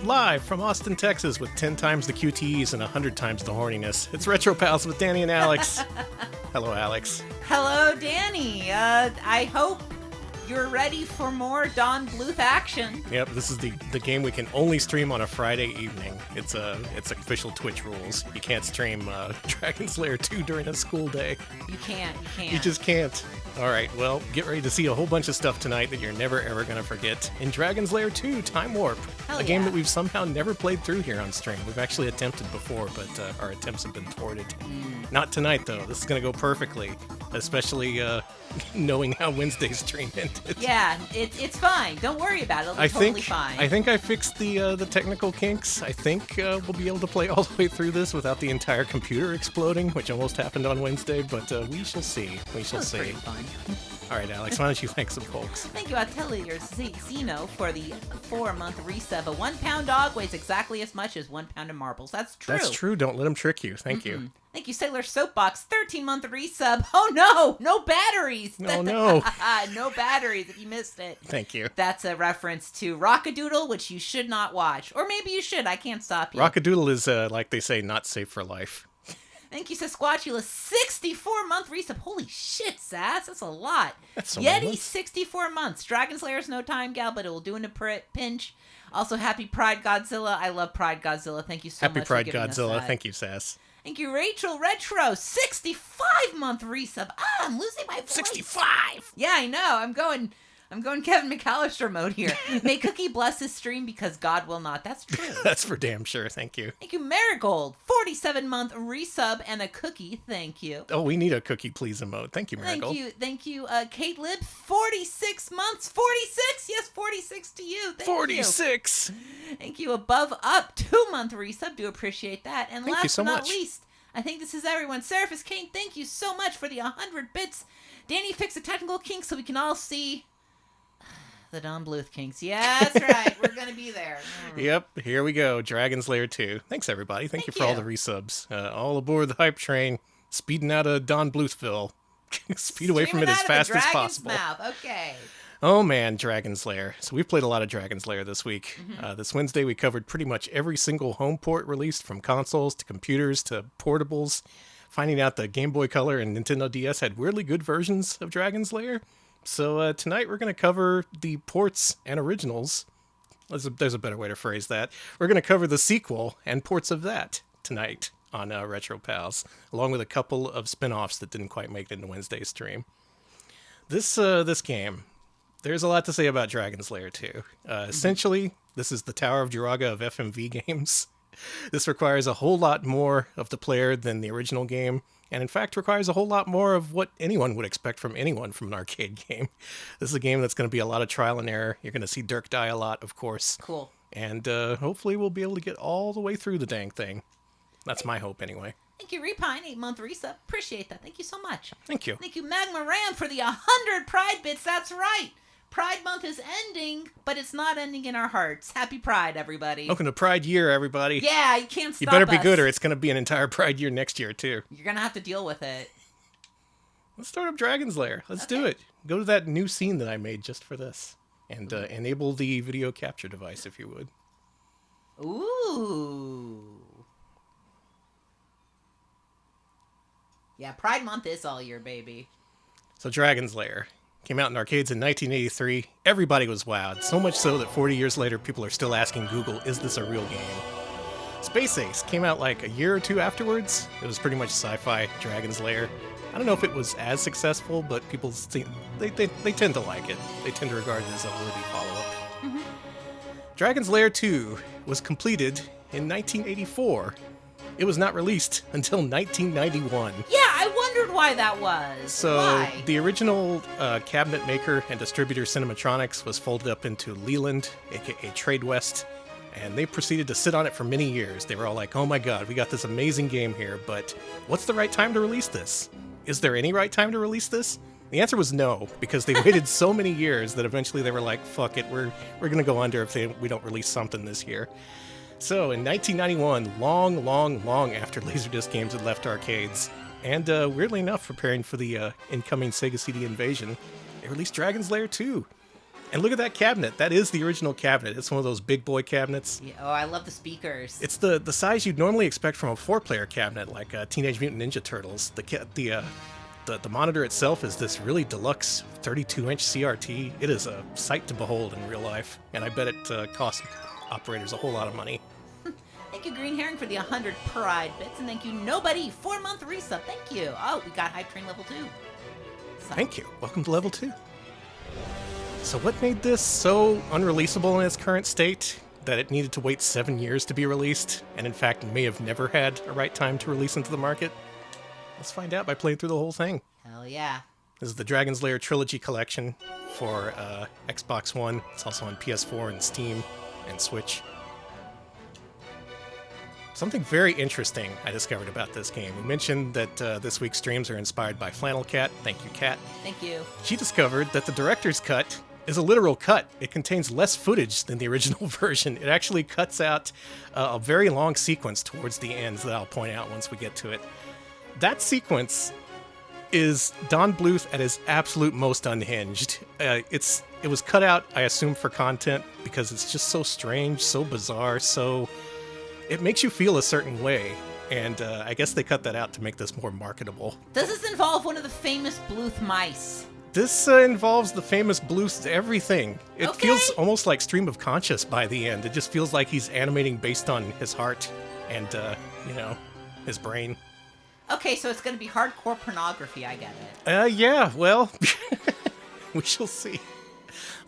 live from Austin, Texas, with 10 times the QTEs and 100 times the horniness. It's Retro Pals with Danny and Alex. Hello, Alex. Hello, Danny. I hope you're ready for more Don Bluth action. Yep, this is the game we can only stream on a Friday evening. It's official Twitch rules. You can't stream Dragon Lair 2 during a school day. You can't. You just can't. All right, well, get ready to see a whole bunch of stuff tonight that you're never, ever going to forget. In Dragon Lair 2, Time Warp, Hell a game yeah. that we've somehow never played through here on stream. We've actually attempted before, but our attempts have been thwarted. Not tonight, though. This is going to go perfectly, especially knowing how Wednesday's stream ended. Yeah, it's fine. Don't worry about it. It'll be totally fine. I think I fixed the technical kinks. I think we'll be able to play all the way through this without the entire computer exploding, which almost happened on Wednesday, but we shall see. We shall see. Pretty fun. All right, Alex, why don't you thank some folks? Thank you, Atelier Zeno, for the 4-month resub. A 1-pound dog weighs exactly as much as 1 pound of marbles. That's true. That's true. Don't let him trick you. Thank you. Thank you, Sailor Soapbox. 13-month resub. Oh, no. No batteries. No, no. No batteries if you missed it. Thank you. That's a reference to Rockadoodle, which you should not watch. Or maybe you should. I can't stop you. Rockadoodle is, like they say, not safe for life. Thank you, Sasquatchula. 64-month resub. Holy shit, Sass. That's a lot. That's so Yeti, many. 64 months. Dragon Slayer's no time gal, but it will do in a pinch. Also, happy Pride Godzilla. I love Pride Godzilla. Thank you so Happy much Pride for giving us Godzilla. that. Thank you, Sass. Thank you, Rachel Retro. 65-month resub. I'm losing my voice. 65! Yeah, I know. I'm going Kevin McAllister mode here. May Cookie bless his stream because God will not. That's true. That's for damn sure. Thank you. Thank you, Marigold. 47-month resub and a cookie. Thank you. Oh, we need a cookie please emote. Thank you, Marigold. Thank you, Kate Lib. 46 months. 46? Yes, 46 to you. Thank 46! you. Thank you, Above Up. 2-month resub. Do appreciate that. And Thank you last so but not much. least, I think this is everyone. Seraphis Kane, thank you so much for the 100 bits. Danny fixed the technical kinks so we can all see the Don Bluth kinks. Yeah, that's right. We're going to be there. Yep, here we go. Dragon's Lair 2. Thanks, everybody. Thank you for all the resubs. All aboard the hype train, speeding out of Don Bluthville. Speed away from it as fast as possible. Mouth. Okay. Oh, man, Dragon's Lair. So we've played a lot of Dragon's Lair this week. This Wednesday, we covered pretty much every single home port released, from consoles to computers to portables. Finding out the Game Boy Color and Nintendo DS had weirdly good versions of Dragon's Lair. So tonight we're going to cover the ports and originals. There's a better way to phrase that. We're going to cover the sequel and ports of that tonight on Retro Pals, along with a couple of spin-offs that didn't quite make it into Wednesday's stream. This game, there's a lot to say about Dragon's Lair 2. Essentially, this is the Tower of Jiraga of FMV games. This requires a whole lot more of the player than the original game, and in fact requires a whole lot more of what anyone would expect from anyone from an arcade game. This is a game that's going to be a lot of trial and error. You're going to see Dirk die a lot, of course. Cool. And hopefully we'll be able to get all the way through the dang thing. That's my hope, anyway. Thank you, Repine, 8-month resub. Appreciate that. Thank you so much. Thank you. Thank you, Magma Ram, for the 100 Pride bits. That's right. Pride Month is ending, but it's not ending in our hearts. Happy Pride, everybody. Welcome to Pride Year, everybody. Yeah, you can't stop You better be us. good, or it's going to be an entire Pride Year next year, too. You're going to have to deal with it. Let's start up Dragon's Lair. Let's do it. Go to that new scene that I made just for this. And enable the video capture device, if you would. Ooh. Yeah, Pride Month is all year, baby. So Dragon's Lair came out in arcades in 1983. Everybody was wowed. So much so that 40 years later, people are still asking Google, is this a real game? Space Ace came out like a year or two afterwards. It was pretty much sci-fi Dragon's Lair. I don't know if it was as successful, but people they tend to like it. They tend to regard it as a worthy follow-up. Dragon's Lair 2 was completed in 1984. It was not released until 1991. Yeah, I wondered why that was. So why? the original cabinet maker and distributor Cinematronics was folded up into Leland, aka Trade West, and they proceeded to sit on it for many years. They were all like, oh my god, we got this amazing game here, but what's the right time to release this? Is there any right time to release this? The answer was no, because they waited so many years that eventually they were like, fuck it, we're going to go under if we don't release something this year. So in 1991, long after Laserdisc games had left arcades, and weirdly enough, preparing for the incoming Sega CD invasion, they released Dragon's Lair 2. And look at that cabinet. That is the original cabinet. It's one of those big boy cabinets. Yeah, oh, I love the speakers. It's the size you'd normally expect from a 4-player cabinet, like Teenage Mutant Ninja Turtles. The monitor itself is this really deluxe 32-inch CRT. It is a sight to behold in real life, and I bet it costs operators a whole lot of money. Thank you, Green Herring, for the 100 Pride bits, and thank you, Nobody, 4-month resub. Thank you. Oh, we got Hype Train level 2. Thank you. Welcome to level 2. So what made this so unreleasable in its current state that it needed to wait 7 years to be released, and in fact may have never had a right time to release into the market? Let's find out by playing through the whole thing. Hell yeah. This is the Dragon Lair Trilogy Collection for Xbox One. It's also on PS4 and Steam and Switch. Something very interesting I discovered about this game. We mentioned that this week's streams are inspired by Flannel Cat. Thank you, Cat. Thank you. She discovered that the director's cut is a literal cut. It contains less footage than the original version. It actually cuts out a very long sequence towards the end that I'll point out once we get to it. That sequence is Don Bluth at his absolute most unhinged. It was cut out, I assume, for content because it's just so strange, so bizarre, so it makes you feel a certain way. And I guess they cut that out to make this more marketable. Does this involve one of the famous Bluth mice? This involves the famous Bluth's everything. It Okay. feels almost like Stream of Conscious by the end. It just feels like he's animating based on his heart and, his brain. Okay, so it's going to be hardcore pornography, I get it. Yeah, well, we shall see.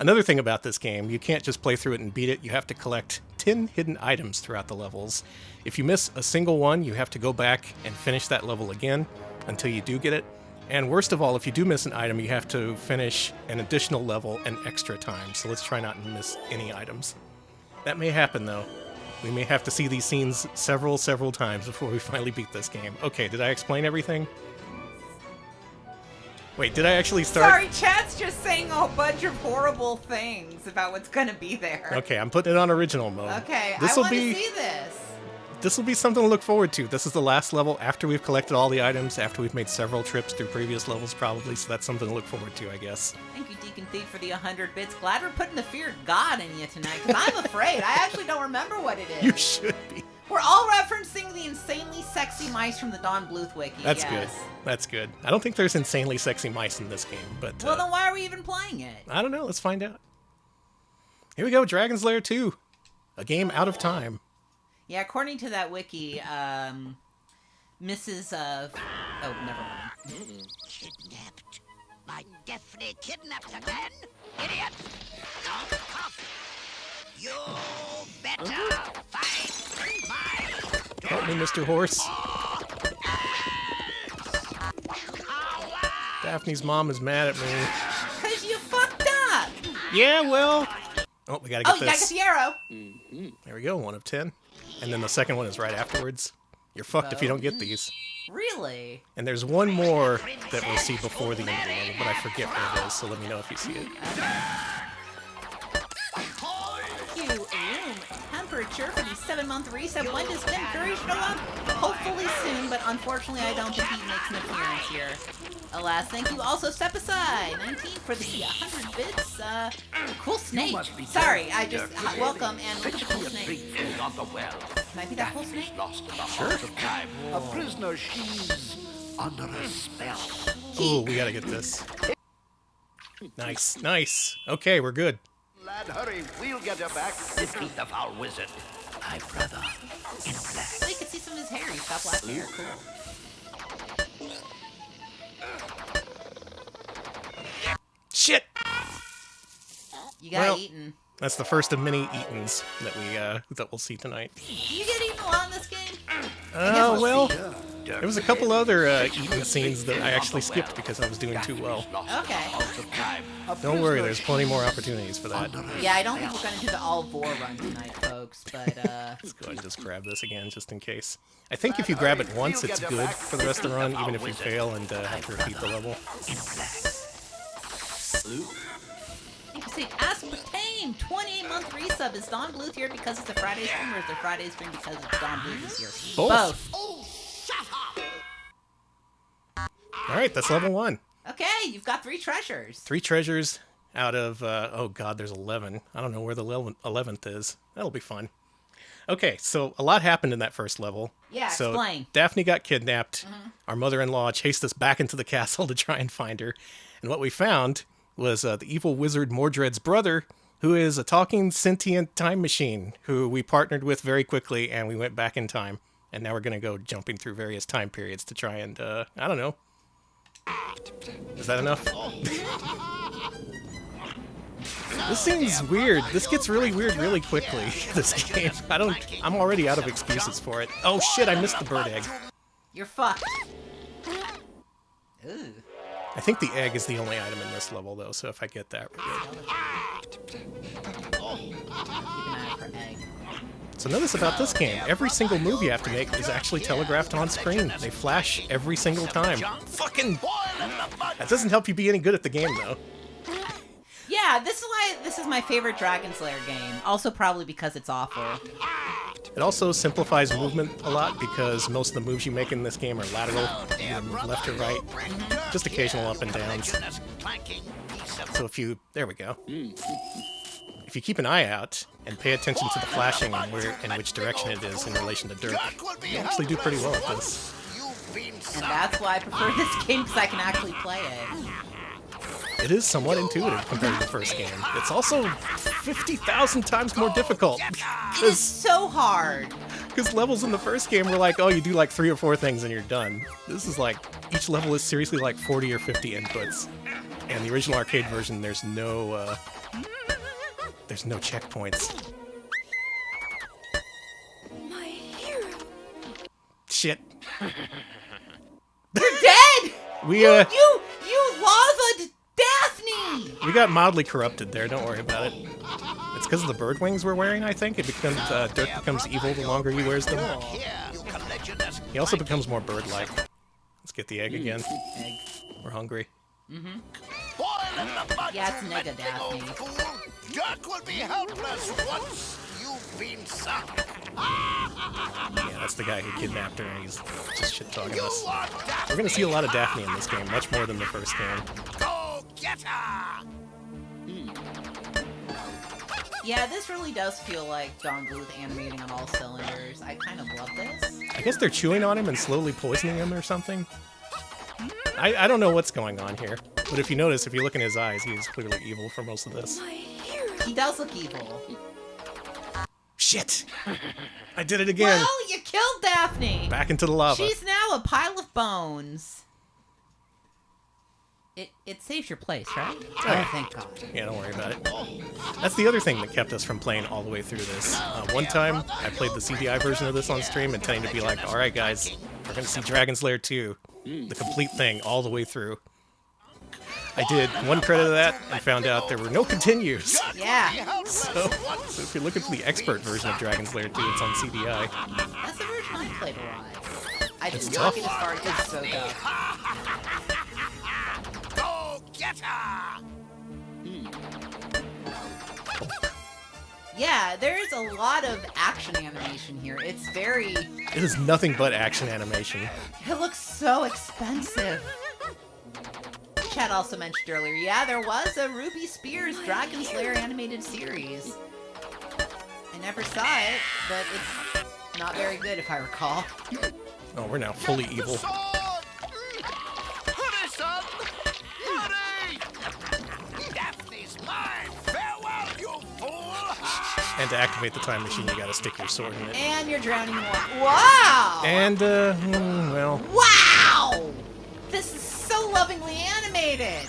Another thing about this game, you can't just play through it and beat it. You have to collect 10 hidden items throughout the levels. If you miss a single one, you have to go back and finish that level again until you do get it. And worst of all, if you do miss an item, you have to finish an additional level an extra time. So let's try not to miss any items. That may happen, though. We may have to see these scenes several times before we finally beat this game. Okay, did I explain everything? Wait, did I actually start? Sorry, chat's just saying a bunch of horrible things about what's going to be there. Okay, I'm putting it on original mode. Okay, I This'll want be- to see this. This will be something to look forward to. This is the last level after we've collected all the items, after we've made several trips through previous levels probably, so that's something to look forward to, I guess. Thank you, Deacon Thief, for the 100 bits. Glad we're putting the fear of God in you tonight, because I'm afraid. I actually don't remember what it is. You should be. We're all referencing the insanely sexy mice from the Don Bluth wiki. That's yes. good. That's good. I don't think there's insanely sexy mice in this game, but... Well, then why are we even playing it? I don't know. Let's find out. Here we go, Dragon's Lair 2. A game out of time. Yeah, according to that wiki, Mrs. Oh, never mind. Kidnapped. I definitely kidnapped again. Idiot. Don't cough. You better fight my... Help me, Mr. Horse. Daphne's mom is mad at me. Because you fucked up. Yeah, well... Oh, we gotta get Oh, you gotta get this. the arrow. There we go, 1 of 10. And then the second one is right afterwards. You're fucked if you don't get these. Really? And there's one more that we'll see before the end of the level, but I forget what it is, so let me know if you see it. Thank you, Room Temperature, for the 7-month resub. When does Tim Curry show up? Hopefully soon, but unfortunately I don't think he makes an appearance here. Alas, thank you also Step Aside 19 for the 100 bits. Cool snake. Sorry, I just welcome and look at the cool snake. Can I be that cool snake? Sure. A prisoner, she's under a spell. Ooh, we gotta get this. Nice, nice. Okay, we're good. Lad, hurry, we'll get her back. Defeat the foul wizard. My brother in black. So you can see some of his hair. He's got black hair. Cool. Shit! You got Well, eaten. That's the first of many eatens that we'll see tonight. Do you get eaten a lot in this game? Well, there was a couple other eaten scenes that I actually skipped because I was doing too well. Okay. Don't worry, there's plenty more opportunities for that. Yeah, I don't think we're gonna do the all vor run tonight, folks. But Let's go ahead and just grab this again, just in case. I think if you grab it once, it's good for the rest of the run, even if you fail and have to repeat the level. you can say Aspartame, 28-month resub. Is Don Bluth here because it's a Friday stream, or is the Friday stream because it's Don Bluth is here? Both. Oh, shut up! All right, that's level 1. Okay, you've got 3 treasures. 3 treasures out of, oh god, there's 11. I don't know where the 11th is. That'll be fun. Okay, so a lot happened in that first level. Yeah, so explain. Daphne got kidnapped. Our mother-in-law chased us back into the castle to try and find her. And what we found was the evil wizard Mordred's brother, who is a talking sentient time machine, who we partnered with very quickly, and we went back in time. And now we're going to go jumping through various time periods to try and, I don't know. Is that enough? This seems weird. This gets really weird really quickly, this game. I'm already out of excuses for it. Oh shit, I missed the bird egg. You're fucked. Ooh. I think the egg is the only item in this level, though, so if I get that, we're good. Keep an eye out for egg. So notice about this game, every single move you have to make is actually telegraphed on screen. They flash every single time. Fucking... That doesn't help you be any good at the game, though. Yeah, this is why this is my favorite Dragon Lair game. Also probably because it's awful. It also simplifies movement a lot because most of the moves you make in this game are lateral, either move left or right, just occasional up and downs. So if you... There we go. If you keep an eye out and pay attention to the flashing and in which direction it is in relation to dirt, you actually do pretty well at this. And that's why I prefer this game, because I can actually play it. It is somewhat intuitive compared to the first game. It's also 50,000 times more difficult. It is so hard. Because levels in the first game were like, oh, you do like 3 or 4 things and you're done. This is like, each level is seriously like 40 or 50 inputs. And the original arcade version, there's no checkpoints. My hero. Shit. You're dead! We, You lava'd Daphne! We got mildly corrupted there, don't worry about it. It's because of the bird wings we're wearing, I think. It becomes, Dirk becomes evil the longer he wears them. He also becomes more bird-like. Let's get the egg again. Egg. We're hungry. Yeah, it's Nega Daphne. Dirk will be helpless once you've been sunk. Yeah, that's the guy who kidnapped her, and he's just shit-talking us. We're gonna see a lot of Daphne in this game, much more than the first game. Go get her! Yeah, this really does feel like Don Bluth animating on all cylinders. I kind of love this. I guess they're chewing on him and slowly poisoning him or something. I don't know what's going on here, but if you notice, if you look in his eyes, he is clearly evil for most of this. My hero. He does look evil. Shit! I did it again! Well, you killed Daphne! Back into the lava. She's now a pile of bones. It saves your place, right? Oh, thank God. Yeah, don't worry about it. That's the other thing that kept us from playing all the way through this. One time, I played the CDI version of this on stream, intending to be like, alright guys, we're gonna see Dragon Lair 2. The complete thing, all the way through. I did one credit of that, and found out there were no continues. Yeah. So if you're looking for the expert version of Dragon Lair 2, it's on CDI. That's the version I played a lot. I did It's not tough. get as far as it's so tough. Go get her! Yeah, there's a lot of action animation here. It's very... It is nothing but action animation. It looks so expensive. Chad also mentioned earlier, yeah, there was a Ruby Spears Dragon Lair animated series. I never saw it, but it's not very good if I recall. Oh, we're now fully evil. Hurry, son! Hurry! Daphne's mine! Farewell, you fool! And to activate the time machine, you gotta stick your sword in it. And you're drowning more. Wow! And, well, Wow! This is so lovingly animated!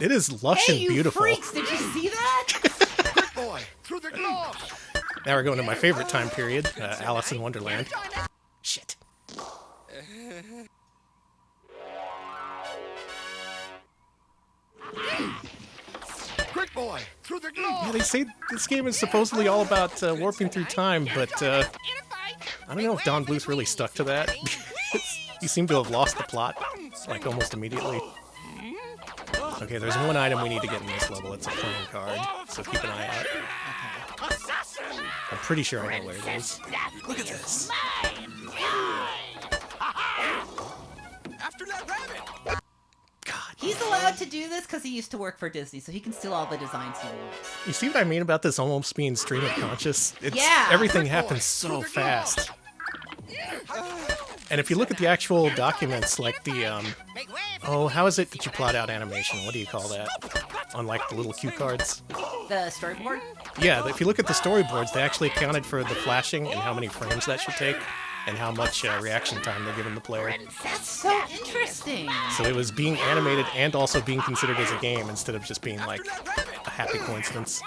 it is lush Hey, and you beautiful. freaks! Did you see that? Quick, boy! Through the gloves! Now we're going to my favorite time period, Alice in Wonderland. Shit. Quick, boy! Through the Yeah, gloves! they say this game is supposedly all about warping through time, but I don't know if Don Bluth really stuck to that. You seem to have lost the plot, like almost immediately. Okay, there's one item we need to get in this level. It's a playing card, so keep an eye out. I'm pretty sure I know where it is. Look at this. After that rabbit! God. He's allowed to do this because he used to work for Disney, so he can steal all the designs he wants. You see what I mean about this almost being stream of conscious? It's, Yeah. everything happens so fast. And if you look at the actual documents, like the, oh, how is it that you plot out animation? What do you call that? On, like, the little cue cards? The storyboard? Yeah, if you look at the storyboards, they actually accounted for the flashing and how many frames that should take, and how much reaction time they're giving the player. That's so interesting. So it was being animated and also being considered as a game instead of just being, like, a happy coincidence.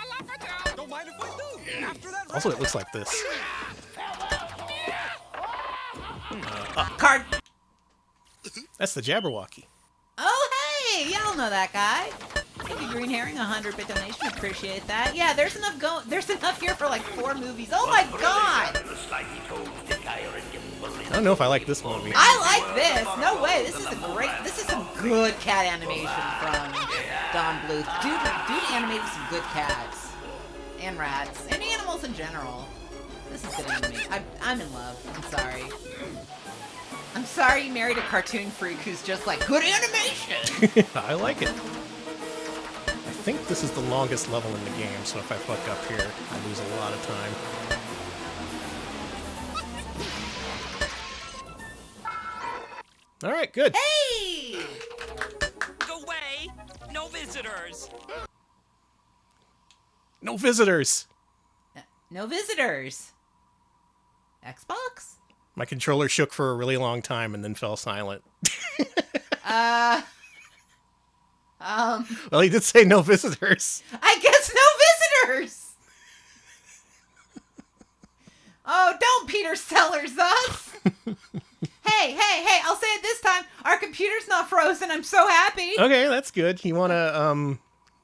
Also, it looks like this. Card. That's the Jabberwocky. Oh, hey! Y'all know that guy. Thank you, Green Herring, 100-bit donation. Appreciate that. Yeah, there's enough here for like 4 movies. Oh my god! I don't know if I like this movie. I like this. No way. This is some good cat animation from Don Bluth. Dude animated some good cats. And rats. And animals in general. This is good animation. I'm in love. I'm sorry. I'm sorry you married a cartoon freak who's just like, good animation! I like it. I think this is the longest level in the game, so if I fuck up here, I lose a lot of time. Alright, good. Hey! Go away! No visitors! No visitors! No visitors. Xbox? My controller shook for a really long time and then fell silent. Well, he did say no visitors. I guess no visitors! Oh, don't Peter Sellers us! Hey, I'll say it this time. Our computer's not frozen. I'm so happy. Okay, that's good. You want to,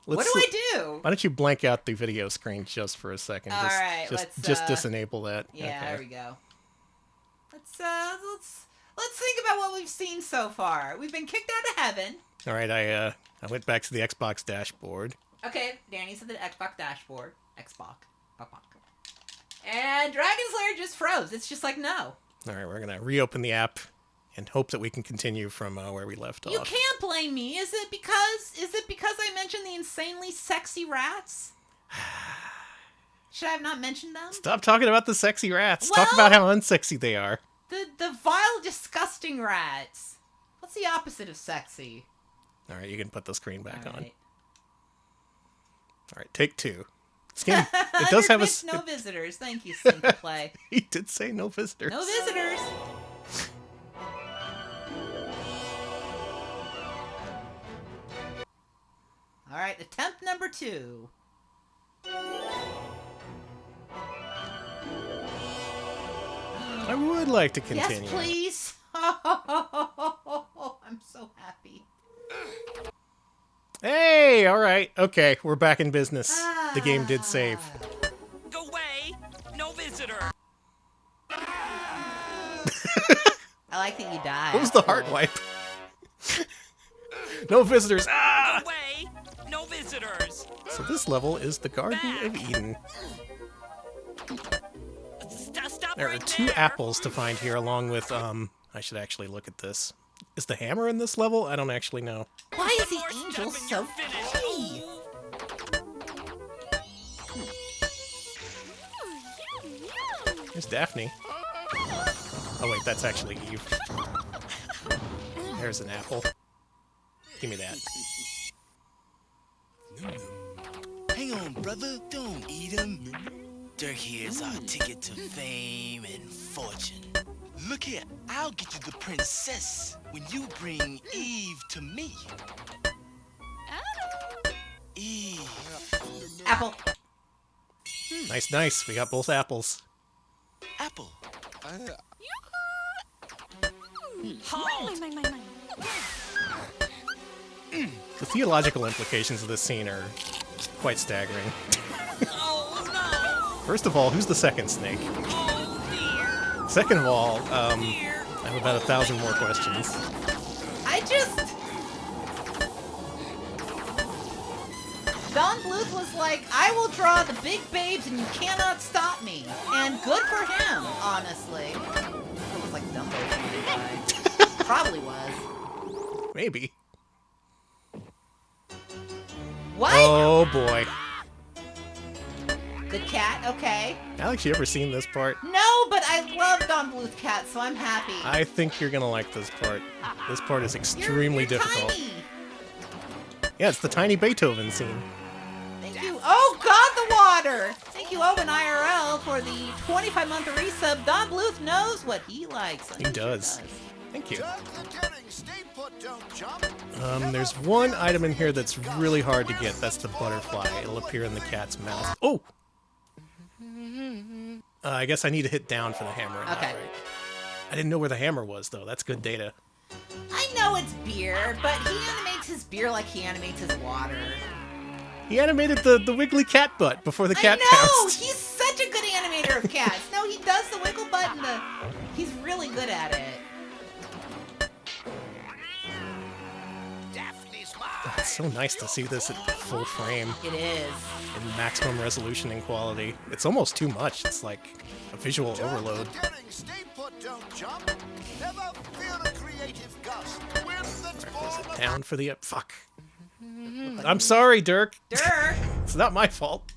What do I do? Why don't you blank out the video screen just for a second? All right, just disable that. Yeah, Okay. there we go. Let's think about what we've seen so far. We've been kicked out of heaven. All right, I went back to the Xbox dashboard. Okay, Danny's at the Xbox dashboard. Xbox. And Dragon's Lair just froze. It's just like, no. All right, we're gonna reopen the app and hope that we can continue from where we left You off. can't blame me. Is it because I mentioned the insanely sexy rats? Should I have not mentioned them? Stop talking about the sexy rats. Well- Talk about how unsexy they are. The vile, disgusting rats. What's the opposite of sexy? All right, you can put the screen back All on. right. All right, take 2. Skin. It does have a. No visitors. Thank you, Simple Play. He did say no visitors. No visitors. All right, attempt number 2. I would like to continue. Yes, please. I'm so happy. Hey, all right, okay, we're back in business. The game did save. Go away! No visitor! I like that you died. What was the heart wipe? No visitors. Ah! Go away! No visitors! So this level is the Garden of Eden. Stop There are right 2 there. apples to find here, along with, I should actually look at this. Is the hammer in this level? I don't actually know. Why is the More angel step and so you're finished. pretty? Here's Daphne. Oh wait, that's actually Eve. There's an apple. Give me that. Hang on, brother. Don't eat him. Dirk here's our ticket to fame and fortune. Look here, I'll get you the princess when you bring Eve to me. Eve. Apple. Nice, nice. We got both apples. Apple. Halt! The theological implications of this scene are quite staggering. Oh no! First of all, who's the second snake? Oh dear! Second of all, Dear! I have about 1,000 more questions. Don Bluth was like, I will draw the big babes and you cannot stop me. And good for him, honestly. It was like Dumbo. Probably was. Maybe. What? Oh boy. The cat, okay. Alex, you ever seen this part? No, but I love Don Bluth cat, so I'm happy. I think you're gonna like this part. This part is extremely You're difficult. Tiny. Yeah, it's the tiny Beethoven scene. Thank you. Oh God, the water. Thank you, Owen IRL, for the 25-month resub. Don Bluth knows what he likes. He does. Thank you. Jerk the daring, stay put, don't jump. There's one item in here that's really hard to get. That's the butterfly. It'll appear in the cat's mouth. Oh! I guess I need to hit down for the hammer. Okay. Right? I didn't know where the hammer was, though. That's good data. I know it's beer, but he animates his beer like he animates his water. He animated the wiggly cat butt before the cat I know! pounced. He's such a good animator of cats. No, he does the wiggle butt and the... He's really good at it. Daphne's mine. It's so nice to see this at full frame It is. in maximum resolution and quality. It's almost too much. It's like a visual overload. Jerk the daring, stay put, don't jump. Never fear a creative gust. Wind that's Was born it down for the... fuck. I'm sorry, Dirk. Dirk! It's not my fault.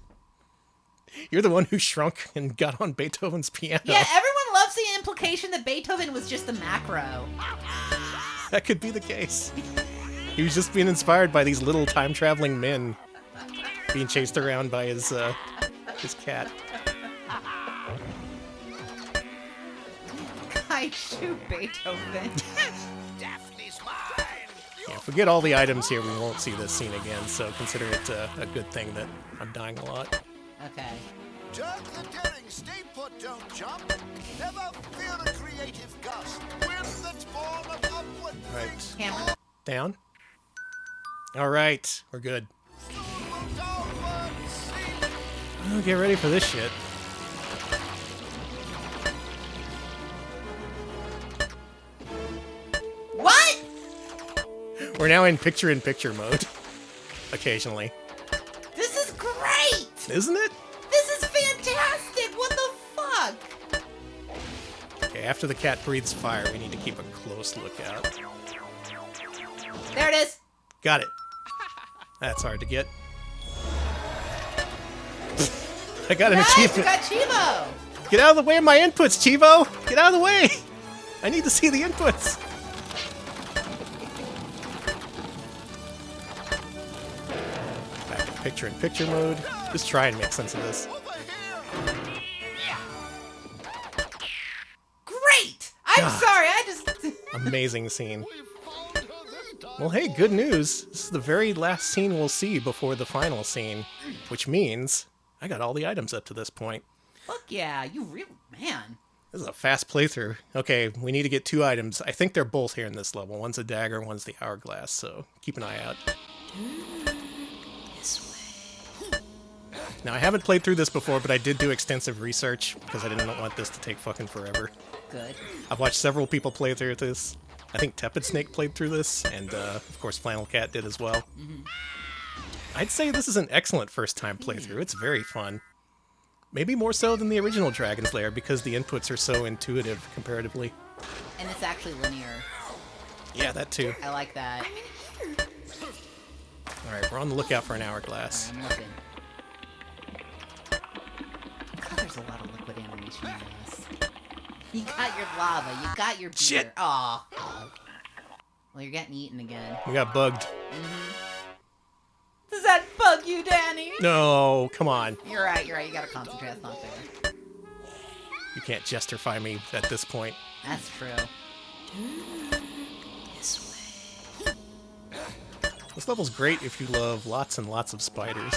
You're the one who shrunk and got on Beethoven's piano. Yeah, everyone loves the implication that Beethoven was just a macro. That could be the case. He was just being inspired by these little time-traveling men being chased around by his cat. I shoot Beethoven. Daphne's mine. Yeah, if we get all the items here, we won't see this scene again, so consider it a good thing that I'm dying a lot. Okay. Jerk the daring, stay put, don't jump. Never fear a creative gust. Wind that's born of upward Right. Hammer. Down. All right, we're good. downward sea. Oh, get ready for this shit. What? We're now in picture-in-picture mode. Occasionally. This is great! Isn't it? This is fantastic! What the fuck? Okay, after the cat breathes fire, we need to keep a close lookout. There it is. Got it. That's hard to get. I got an Nice, we achievement. got Chivo. Get out of the way of my inputs, Chivo! Get out of the way! I need to see the inputs. Back to picture-in-picture mode. Just try and make sense of this. Over here. Great! I'm God. sorry, I just... Amazing scene. We found her this time. Well, hey, good news. This is the very last scene we'll see before the final scene, which means I got all the items up to this point. Fuck yeah, you real... Man. This is a fast playthrough. Okay, we need to get 2 items. I think they're both here in this level. One's a dagger, one's the hourglass, so keep an eye out. Now, I haven't played through this before, but I did do extensive research because I didn't want this to take fucking forever. Good. I've watched several people play through this. I think Tepid Snake played through this, and of course Flannel Cat did as well. I'd say this is an excellent first-time playthrough. It's very fun. Maybe more so than the original Dragon's Lair because the inputs are so intuitive comparatively. And it's actually linear. Yeah, that too. I like that. Alright, we're on the lookout for an hourglass. I'm looking. God, there's a lot of liquid animation in this. You got your lava, you got your beer. Shit. Aw. Well, you're getting eaten again. We got bugged. Does that bug you, Danny? No, come on. You're right, you gotta concentrate, that's not fair. You can't justify me at this point. That's true. This level's great if you love lots and lots of spiders.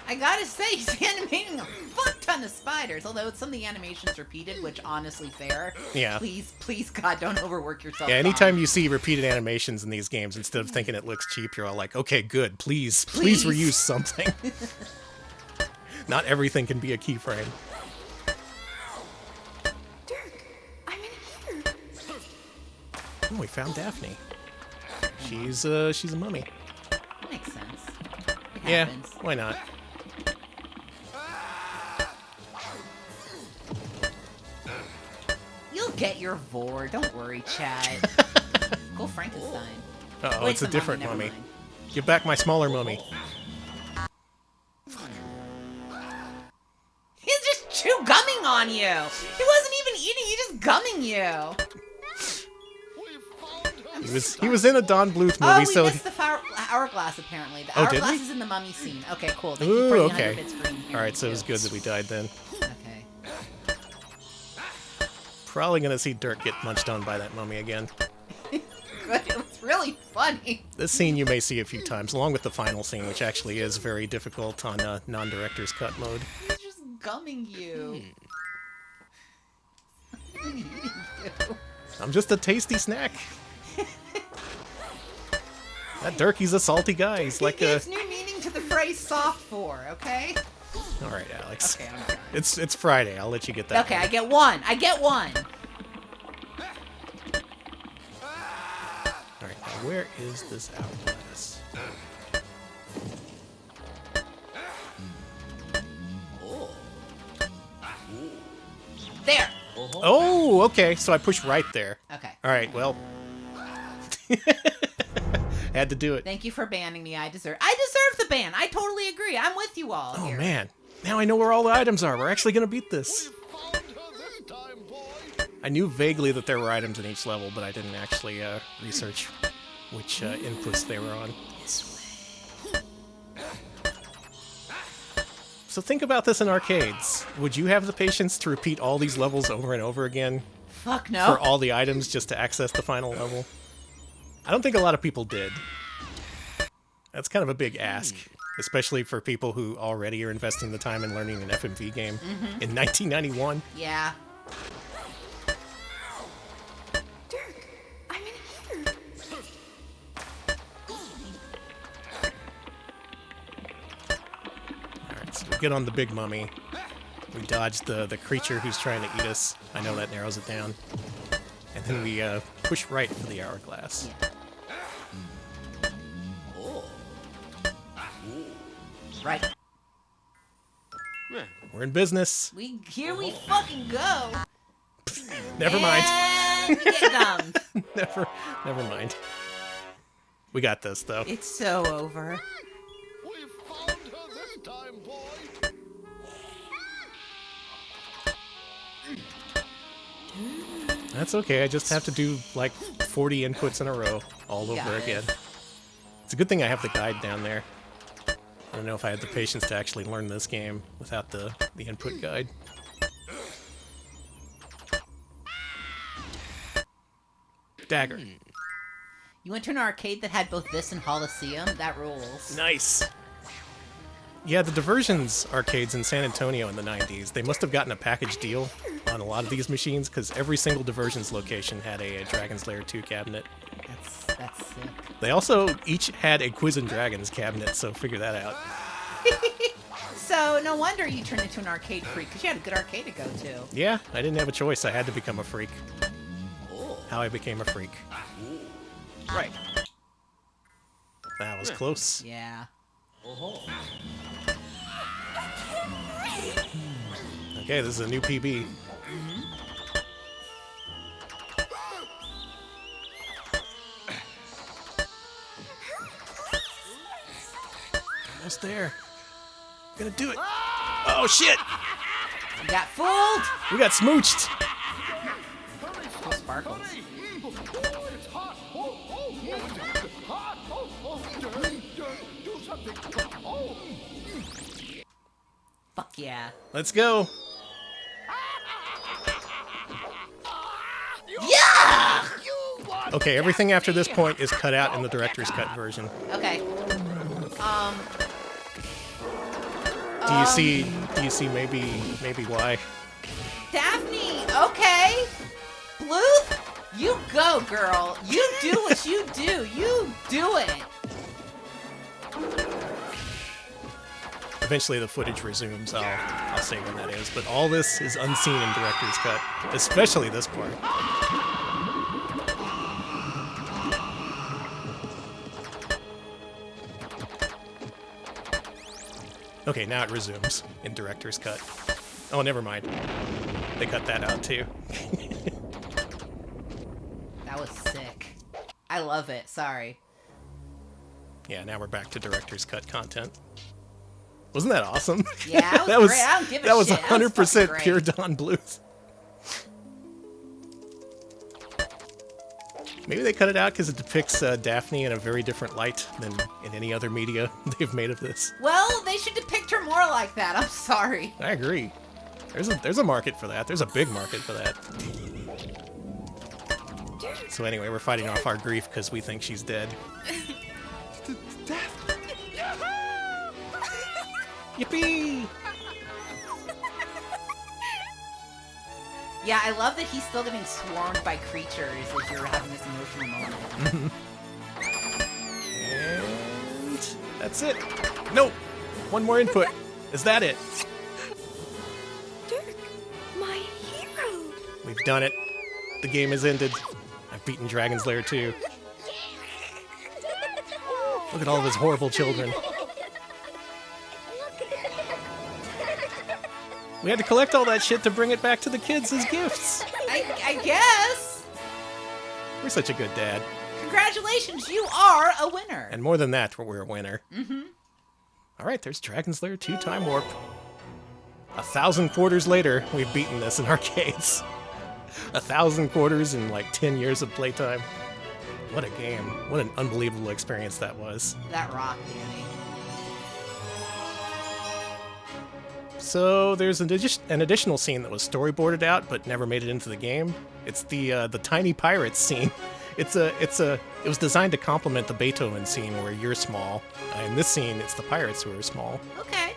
I gotta say, he's animating a fuck ton of spiders, although some of the animations repeated, which honestly fair. Yeah. Please, God, don't overwork yourself. Yeah, Tom. anytime you see repeated animations in these games, instead of thinking it looks cheap, you're all like, okay, good, please reuse something. Not everything can be a keyframe. Dirk, I'm in here. Oh, we found Daphne. She's a mummy. Makes sense. It Yeah, happens. why not? You'll get your vor. Don't worry, Chad. Go Frankenstein. Uh-oh, Wait, it's a the different never mummy. mind. Give back my smaller mummy. on you. He wasn't even eating, he just gumming you. He was in a Don Bluth movie, Oh, we so missed the hourglass, apparently. The Oh, did hourglass we? is in the mummy scene. Okay, cool. Thank Ooh, you for the okay. 100-bit screen here. All right, so it was good that we died then. Okay. Probably gonna see Dirk get munched on by that mummy again. Good. It was really funny. This scene you may see a few times, along with the final scene, which actually is very difficult on non-director's cut mode. He's just gumming you. I'm just a tasty snack. That Dirk, he's a salty guy. He's like He a... gives new meaning to the phrase soft for, okay? All right, Alex. Okay, I'm done. It's Friday. I'll let you get that. Okay, one. I get one. I get one. All right, now where is this hourglass? There. Oh, okay. So I push right there. Okay. All right, well. Had to do it. Thank you for banning me. I deserve the ban. I totally agree. I'm with you all Oh, here. man. Now I know where all the items are. We're actually going to beat this. Found her this time, boy. I knew vaguely that there were items in each level, but I didn't actually research which inputs they were on. So think about this in arcades. Would you have the patience to repeat all these levels over and over again Fuck no. for all the items just to access the final level? I don't think a lot of people did. That's kind of a big ask, especially for people who already are investing the time in learning an FMV game in 1991. Yeah. Dirk, I'm in here. Alright, so we get on the big mummy. We dodge the creature who's trying to eat us. I know that narrows it down. And then we push right for the hourglass. Right. We're in business. Here we fucking go. Never mind. And we get gummed. Never mind. We got this, though. It's so over. We found her this time, boy. That's okay. I just have to do like 40 inputs in a row all over Got it. again. It's a good thing I have the guide down there. I don't know if I had the patience to actually learn this game without the input guide. Dagger. You went to an arcade that had both this and Coliseum? That rules. Nice. Yeah, the Diversions arcades in San Antonio in the 90s, they must have gotten a package deal on a lot of these machines because every single Diversions location had a Dragon's Lair 2 cabinet. That's sick. They also each had a Quiz and Dragons cabinet, so figure that out. So, no wonder you turned into an arcade freak, because you had a good arcade to go to. Yeah, I didn't have a choice. I had to become a freak. How I became a freak. Right. That was close. Yeah. Okay, this is a new PB. Almost there. Gonna do it. Oh shit! You got fooled! We got smooched. Oh, sparkles. It's hot. It's hot. Do something. Oh. Fuck yeah. Let's go. Yeah! Okay, everything after this point is cut out in the director's cut version. Okay. Do you see maybe why? Daphne, okay. Bluth, you go, girl. You do what you do. You do it. Eventually the footage resumes. I'll say when that is. But all this is unseen in director's cut, especially this part. Okay, now it resumes in director's cut. Oh, never mind. They cut that out too. That was sick. I love it. Sorry. Yeah, now we're back to director's cut content. Wasn't that awesome? Yeah, it was great. I don't give a that was shit. 100% That pure was Don Bluth. Maybe they cut it out because it depicts Daphne in a very different light than in any other media they've made of this. Well, they should depict her more like that. I'm sorry. I agree. There's a market for that. There's a big market for that. So anyway, we're fighting off our grief because we think she's dead. Yippee! Yeah, I love that he's still getting swarmed by creatures as you're having this emotional moment. And that's it. Nope. One more input. Is that it? Dirk, my hero. We've done it. The game has ended. I've beaten Dragon's Lair 2. Look at all of his horrible children. We had to collect all that shit to bring it back to the kids as gifts. I guess. We're such a good dad. Congratulations, you are a winner. And more than that, we're a winner. Mm-hmm. All right, there's Dragon's Lair 2 Time Warp. 1,000 quarters later, we've beaten this in arcades. 1,000 quarters in like 10 years of playtime. What a game. What an unbelievable experience that was. That rocked, Danny. So there's an additional scene that was storyboarded out but never made it into the game. It's the tiny pirates scene. It was designed to complement the Beethoven scene where you're small. In this scene, it's the pirates who are small. Okay.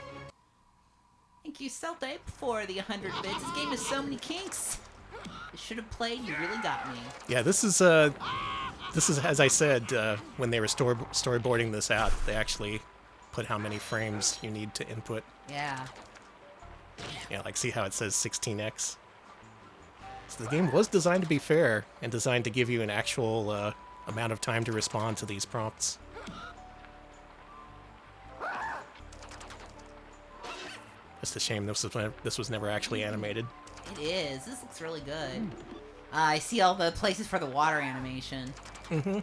Thank you, Celtape, for the 100 bits. This game has so many kinks. I should have played. You really got me. Yeah, this is as I said when they were storyboarding this out. They actually put how many frames you need to input. Yeah. Yeah, like see how it says 16x. So the game was designed to be fair and designed to give you an actual amount of time to respond to these prompts. Just a shame this was never actually animated. It is. This looks really good. I see all the places for the water animation. Mm-hmm.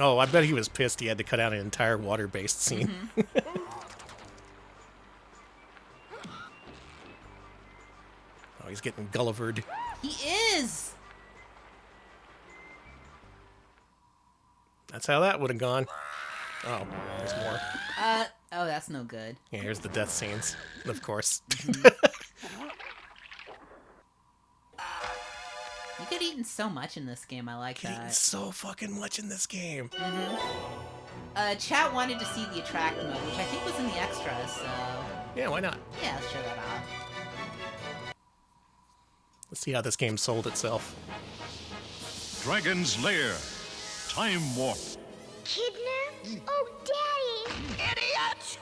Oh, I bet he was pissed he had to cut out an entire water-based scene. Mm-hmm. Oh, he's getting Gullivered. He is! That's how that would have gone. Oh, there's more. Oh, that's no good. Yeah, here's the death scenes, of course. You get eaten so much in this game, I like Get eaten that. so fucking much in this game. Chat wanted to see the attract mode, which I think was in the extras, so... Yeah, why not? Yeah, let's show that off. Let's see how this game sold itself. Dragon's Lair. Time Warp. Kidnapped? Oh, Daddy! Idiot!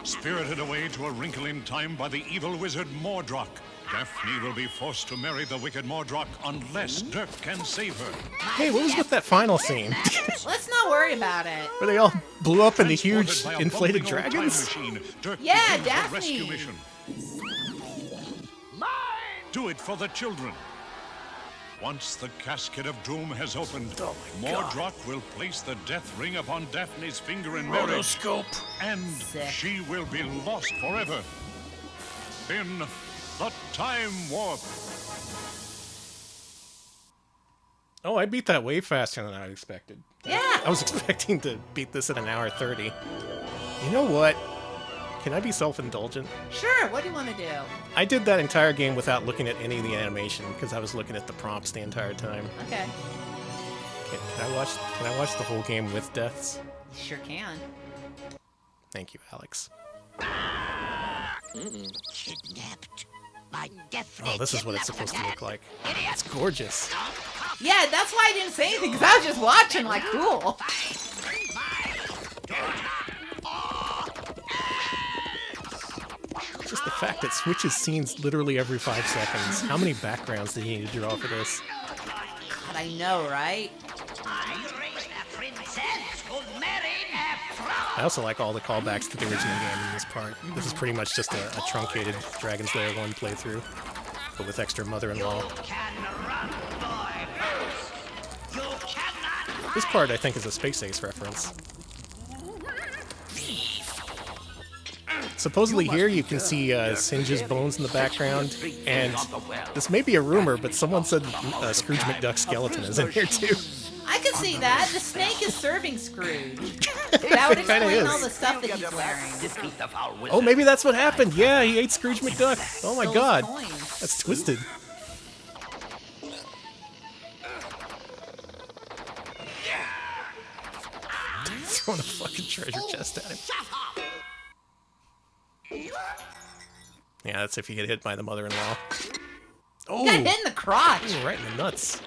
Spirited away to a wrinkle in time by the evil wizard Mordroc. Daphne will be forced to marry the wicked Mordroc unless Dirk can save her. Hey, what was with that final scene? Let's not worry about it. Where they all blew up into huge Transported by a inflated bumbling old time dragons? machine, Dirk Yeah, begins the Daphne. rescue mission. Do it for the children. Once the casket of doom has opened, Mordroc will place the death ring upon Daphne's finger in marriage, Rotoscope. and Sick. she will be lost forever. In the Time Warp. Oh, I beat that way faster than I expected. Yeah. I was expecting to beat this in an hour 30. You know what? Can I be self-indulgent? Sure, what do you want to do? I did that entire game without looking at any of the animation because I was looking at the prompts the entire time. Okay. Can I watch the whole game with deaths? You sure can. Thank you, Alex. Kidnapped. My death Oh, this is what it's supposed to look like. It's gorgeous. Yeah, that's why I didn't say anything, because I was just watching like, cool. Just the fact that switches scenes literally every 5 seconds. How many backgrounds did he need to draw for this? God, I know, right? I also like all the callbacks to the original game in this part. This is pretty much just a truncated Dragon's Lair 1 playthrough, but with extra mother-in-law. This part, I think, is a Space Ace reference. supposedly here you can see Singe's bones in the background, and this may be a rumor, but someone said Scrooge McDuck's skeleton is in here too. I could see that. The snake is serving Scrooge. That would explain all the stuff that he's wearing. Oh, maybe that's what happened. Yeah, he ate Scrooge McDuck. Oh my Those god. coins. That's twisted. Throwing a fucking treasure chest at him. Yeah, that's if you get hit by the mother-in-law. Oh, Got hit in the crotch. ooh, right in the nuts.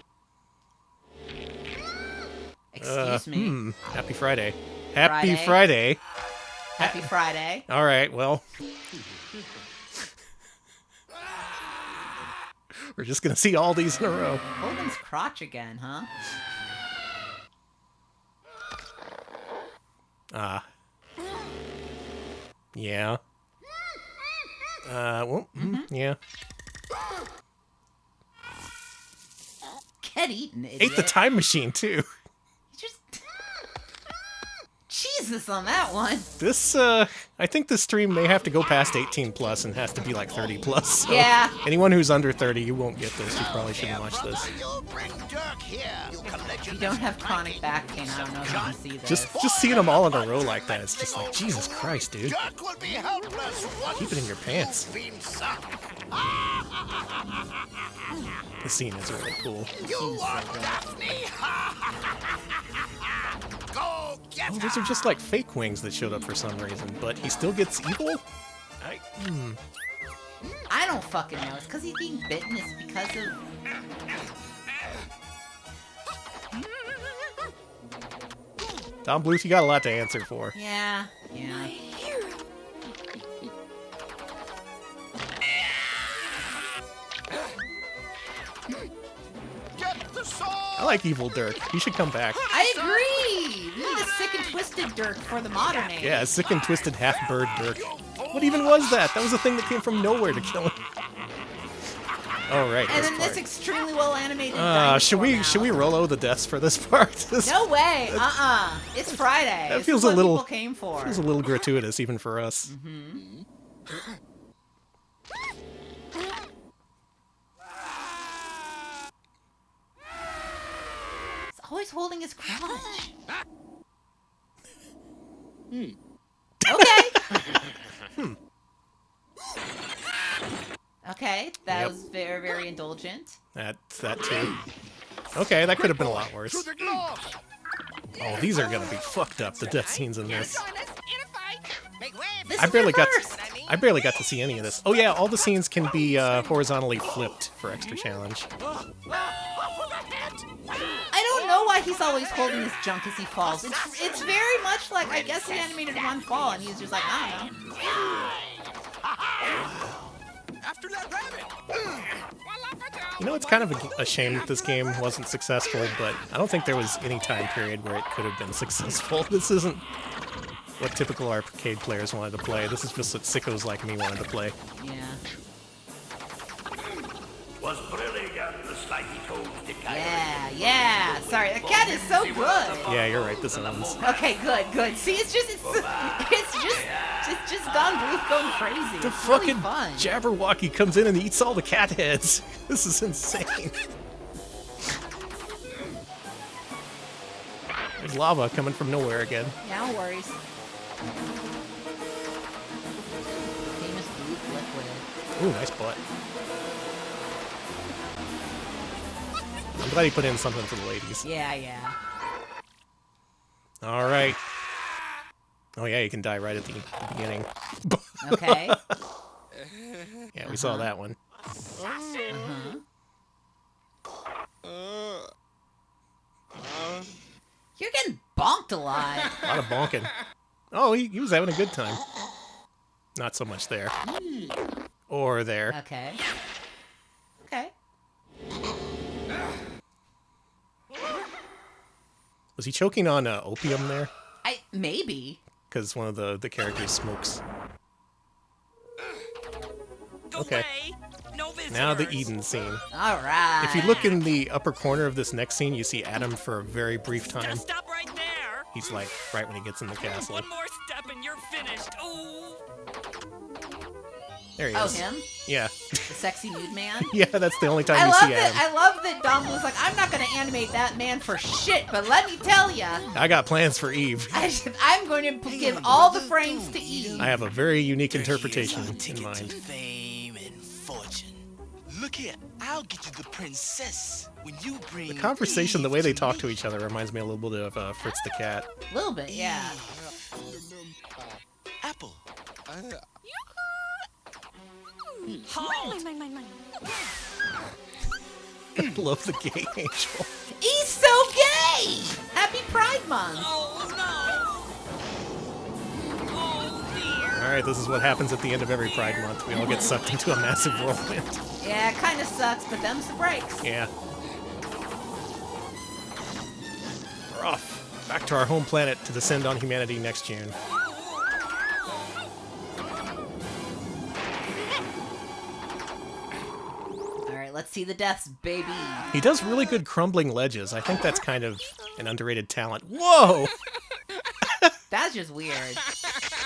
Excuse me. Happy Friday. Happy Friday. Friday. Happy Friday. All right, well. We're just going to see all these in a row. Hogan's crotch again, huh? Yeah. Well, yeah. Get eaten, idiot. Ate the time machine, too. Just... Jesus on that one. This, I think this stream may have to go past 18 plus and has to be like 30 plus. So Yeah. anyone who's under 30, you won't get this. You probably shouldn't watch this. You bring Dirk here. You can let If you don't have chronic back pain, I don't know if you can see this. Just seeing them all in a row like that, it's just like, Jesus Christ, dude. Dirk will be helpless once Keep it in your pants. you've been sucked. The scene is really cool. You want Daphne? Go get Oh, those are just like fake wings that showed up for some reason, but he still gets evil? I don't fucking know. It's because he's being bitten. It's because of... Tom Bluth, you got a lot to answer for. Yeah. Yeah. Get the sword. I like Evil Dirk. He should come back. I agree! We need a sick and twisted Dirk for the modern age. Yeah, sick and twisted half-bird Dirk. What even was that? That was a thing that came from nowhere to kill him. Oh, right. And this then part. this extremely well animated Should we Rolo the deaths for this part? This No way! It's Friday. That This feels is what a little- people came for. feels a little gratuitous even for us. He's always holding his crotch. Okay. Okay, that Yep. was very, very indulgent. That's that too. Okay, that could have been a lot worse. To the glass. Oh, these are gonna be fucked up. The death scenes in this. This I is barely your got. first. I barely got to see any of this. Oh yeah, all the scenes can be horizontally flipped for extra challenge. I don't know why he's always holding his junk as he falls. It's very much like, I guess he animated one fall and he's just like, I don't know. After that rabbit. You know, it's kind of a shame that this game wasn't successful, but I don't think there was any time period where it could have been successful. This isn't what typical arcade players wanted to play. This is just what sickos like me wanted to play. Yeah. Was brilliant, the slimy toad stick. Yeah. Sorry, the cat is so good. Yeah, you're right. This owns. Okay, good. See, it's just Don Bluth going crazy. The It's really fucking fun. Jabberwocky comes in and eats all the cat heads. This is insane. There's lava coming from nowhere again. Yeah, no worries. Famous Bluth liquid. Ooh, nice butt. I'm glad he put in something for the ladies. Yeah. All right. Oh yeah, you can die right at the beginning. Okay. Yeah, we saw that one. You're getting bonked a lot. A lot of bonking. Oh, he was having a good time. Not so much there. Or there. Okay. Was he choking on opium there? Maybe. Because one of the characters smokes. Go Okay. away. No visitors. Now the Eden scene. All right. If you look in the upper corner of this next scene, you see Adam for a very brief time. Just stop right there. He's like right when he gets in the castle. One more step and you're finished. Ooh. There he Oh, is. him? Yeah. The sexy nude man? Yeah, that's the only time I you love see that. Adam. I love that Don Bluth's like, I'm not going to animate that man for shit, but let me tell ya, I got plans for Eve. I'm going to give all the frames to Eve. I have a very unique interpretation Here's our in ticket mind. to fame and fortune. Look here, I'll get you the princess when you bring The conversation, the Eve way they to talk me. to each other, reminds me a little bit of Fritz the Cat. A little bit, yeah. Apple. Halt! I love the gay angel. He's so gay! Happy Pride Month! Oh, no! Oh, dear. All right, this is what happens at the end of every Pride Month. We all get sucked into a massive whirlwind. Yeah, it kind of sucks, but them's the breaks. Yeah. We're off. Back to our home planet to descend on humanity next June. All right, let's see the deaths, baby. He does really good crumbling ledges. I think that's kind of an underrated talent. Whoa! That's just weird.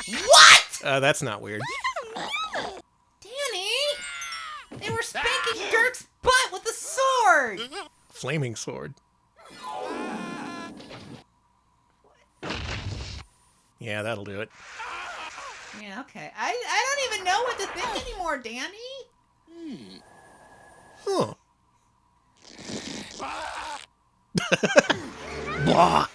What? That's not weird. Danny! They were spanking Dirk's butt with a sword! Flaming sword. Yeah, that'll do it. Yeah, okay. I don't even know what to think anymore, Danny. Huh. Blah.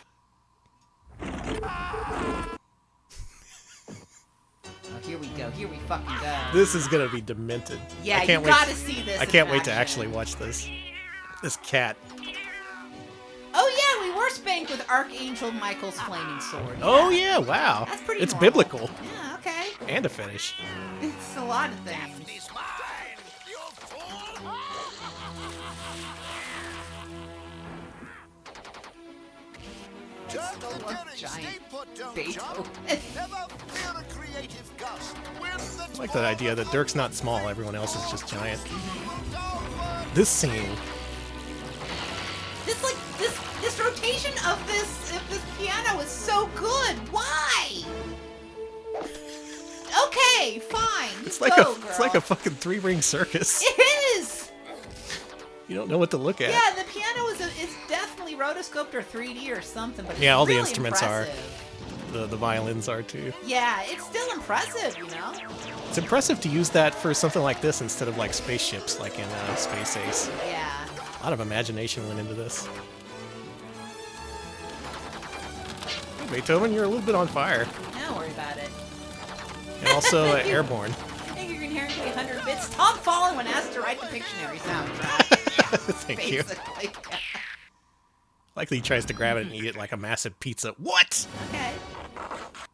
Oh, here we go. Here we fucking go. This is gonna be demented. Yeah, I can't you wait gotta see this. I in can't wait to action. actually watch this. This cat. Oh yeah, we were spanked with Archangel Michael's flaming sword. Oh yeah, wow. That's pretty It's normal. biblical. Yeah, okay. And a finish. It's a lot of things. He's mine! You fool! Turn the daring, giant stay put, don't Beethoven. jump. Never fear a creative gust. Win the I like that idea that Dirk's not small, everyone else is just giant. This scene. This rotation of this piano is so good. Why? Okay, fine. It's You like go, it's like girl. a fucking 3-ring circus. It is. You don't know what to look at. Yeah, the piano is definitely rotoscoped or 3D or something, but it's Yeah, all the really instruments impressive. The violins are too. Yeah, it's still impressive, you know. It's impressive to use that for something like this instead of like spaceships, like in Space Ace. Yeah. A lot of imagination went into this. Hey, Beethoven, you're a little bit on fire. Don't worry about it. And also airborne. I think you're inherently 100 bits. Tom Fallon asked to write the Pictionary soundtrack. Thank you. Basically. Likely he tries to grab it and eat it like a massive pizza. What? Okay.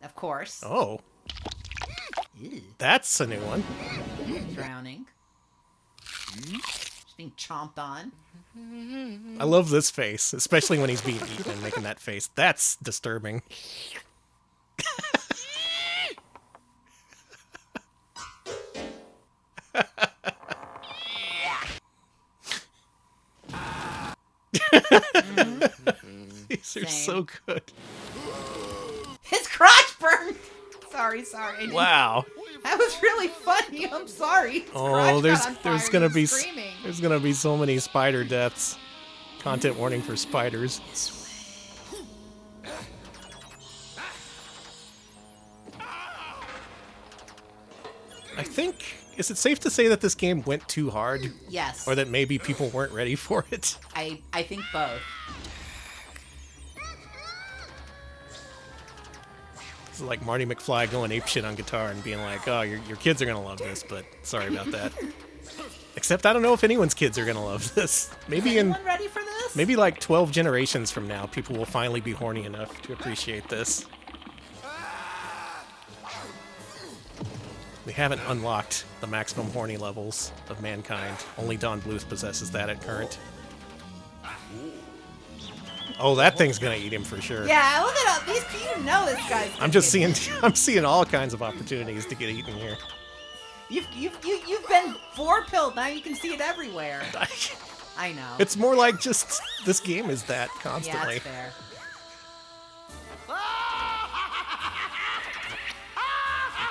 Of course. Oh, Ew. that's a new one. Drowning. Just being chomped on. I love this face, especially when he's being eaten and making that face. That's disturbing. These are so good. His crotch burned! Sorry. I didn't- Wow. That was really funny. I'm sorry. His Oh, crotch there's got on there's fire. gonna He be was screaming. there's gonna be so many spider deaths. Content warning for spiders. I think, is it safe to say that this game went too hard? Yes. Or that maybe people weren't ready for it? I think both. It's like Marty McFly going apeshit on guitar and being like, oh, your kids are gonna love this, but sorry about that. Except I don't know if anyone's kids are gonna love this. Maybe Is anyone ready for this? maybe like 12 generations from now, people will finally be horny enough to appreciate this. We haven't unlocked the maximum horny levels of mankind. Only Don Bluth possesses that at current. Oh, that thing's gonna eat him for sure. Yeah, look at all these. You know this guy's. I'm just seeing I'm seeing all kinds of opportunities to get eaten here. You've been four-pilled. Now you can see it everywhere. I know. It's more like just this game is that yeah, constantly. it's fair.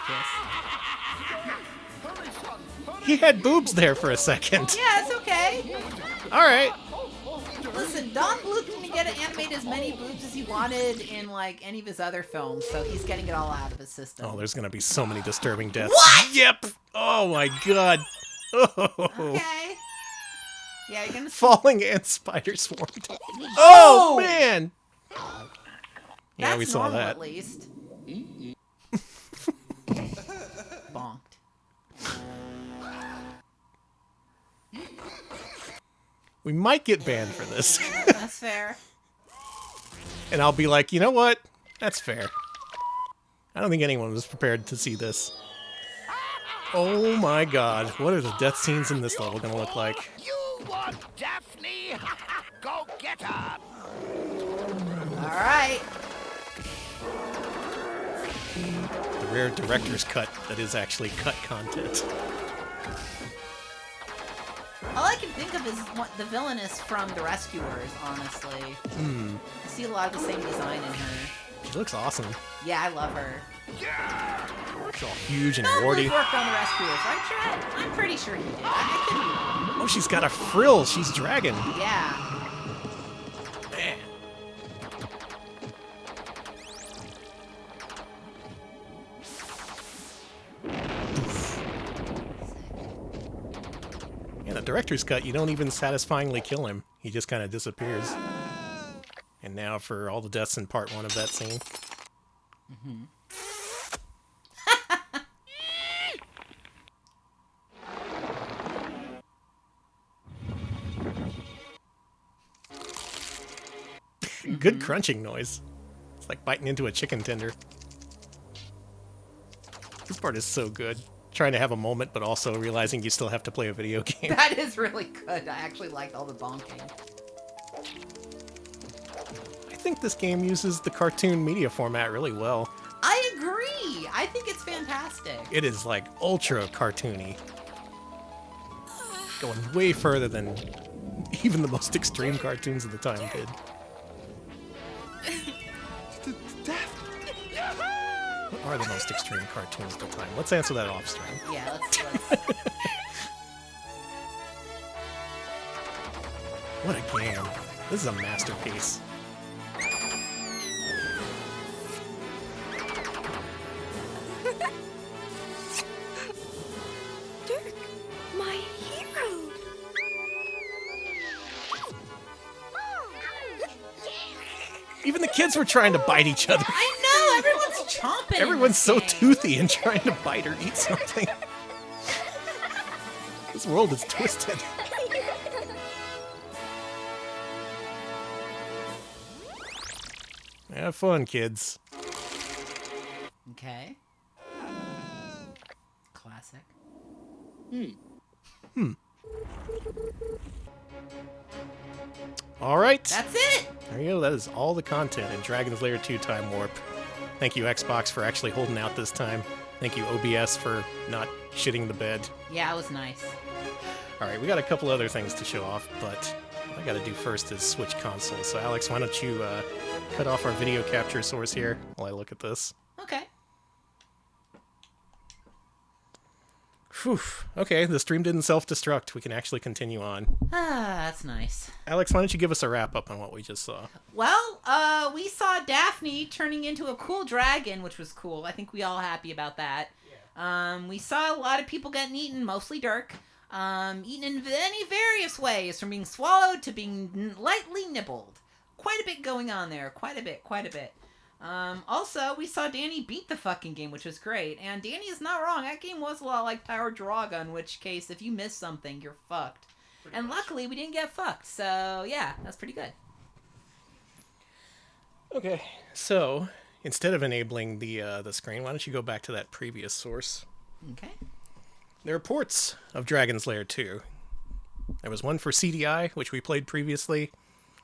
Kiss. He had boobs there for a second. Yeah, it's okay. All right. Listen, Don Bluth didn't get to animate as many boobs as he wanted in like any of his other films, so he's getting it all out of his system. Oh, there's gonna be so many disturbing deaths. What? Yep. Oh my god. Oh. Okay. Yeah, you're gonna see. Falling and spider swarmed. Oh man. Yeah, That's we saw normal, that. at least. Bonked. We might get banned for this. That's fair. And I'll be like, you know what? That's fair. I don't think anyone was prepared to see this. Oh my god. What are the death scenes in this level going to look like? You want Daphne? Go get her! All right. The rare director's cut that is actually cut content. All I can think of is the villainess from The Rescuers, honestly. I see a lot of the same design in her. She looks awesome. Yeah, I love her. She's all huge and Don Bluth warty. worked on The Rescuers, right, Chad? I'm pretty sure he did. I could be wrong. Oh, she's got a frill. She's dragon. Yeah. Man. In the director's cut, you don't even satisfyingly kill him. He just kind of disappears. And now for all the deaths in part 1 of that scene. Good crunching noise. It's like biting into a chicken tender. This part is so good. Trying to have a moment, but also realizing you still have to play a video game. That is really good. I actually liked all the bonking. I think this game uses the cartoon media format really well. I agree. I think it's fantastic. It is like ultra cartoony. Going way further than even the most extreme cartoons of the time did. What are the most extreme cartoons of the time? Let's answer that off stream. Yeah, let's What a game. This is a masterpiece. Dirk, my hero. Even the kids were trying to bite each other. I know, everyone's chomping. in Everyone's this so game. toothy and trying to bite or eat something. This world is twisted. Have fun, kids. Okay. Classic. All right. That's it. There you go. That is all the content in Dragon's Lair 2 Time Warp. Thank you, Xbox, for actually holding out this time. Thank you, OBS, for not shitting the bed. Yeah, it was nice. All right, we got a couple other things to show off, but what I got to do first is switch consoles. So, Alex, why don't you cut off our video capture source here while I look at this? Okay. Whew. Okay, the stream didn't self-destruct. We can actually continue on. Ah, that's nice. Alex, why don't you give us a wrap-up on what we just saw? Well, we saw Daphne turning into a cool dragon, which was cool. I think we all happy about that. Yeah. We saw a lot of people getting eaten, mostly Dirk. Eaten in many various ways, from being swallowed to being lightly nibbled. Quite a bit going on there. Quite a bit. Also, we saw Danny beat the fucking game, which was great. And Danny is not wrong. That game was a lot like Power Draga, in which case, if you miss something, you're fucked. Pretty much. Luckily, we didn't get fucked. So, yeah, that's pretty good. Okay, so instead of enabling the screen, why don't you go back to that previous source? Okay. There are ports of Dragon's Lair 2. There was one for CDI, which we played previously.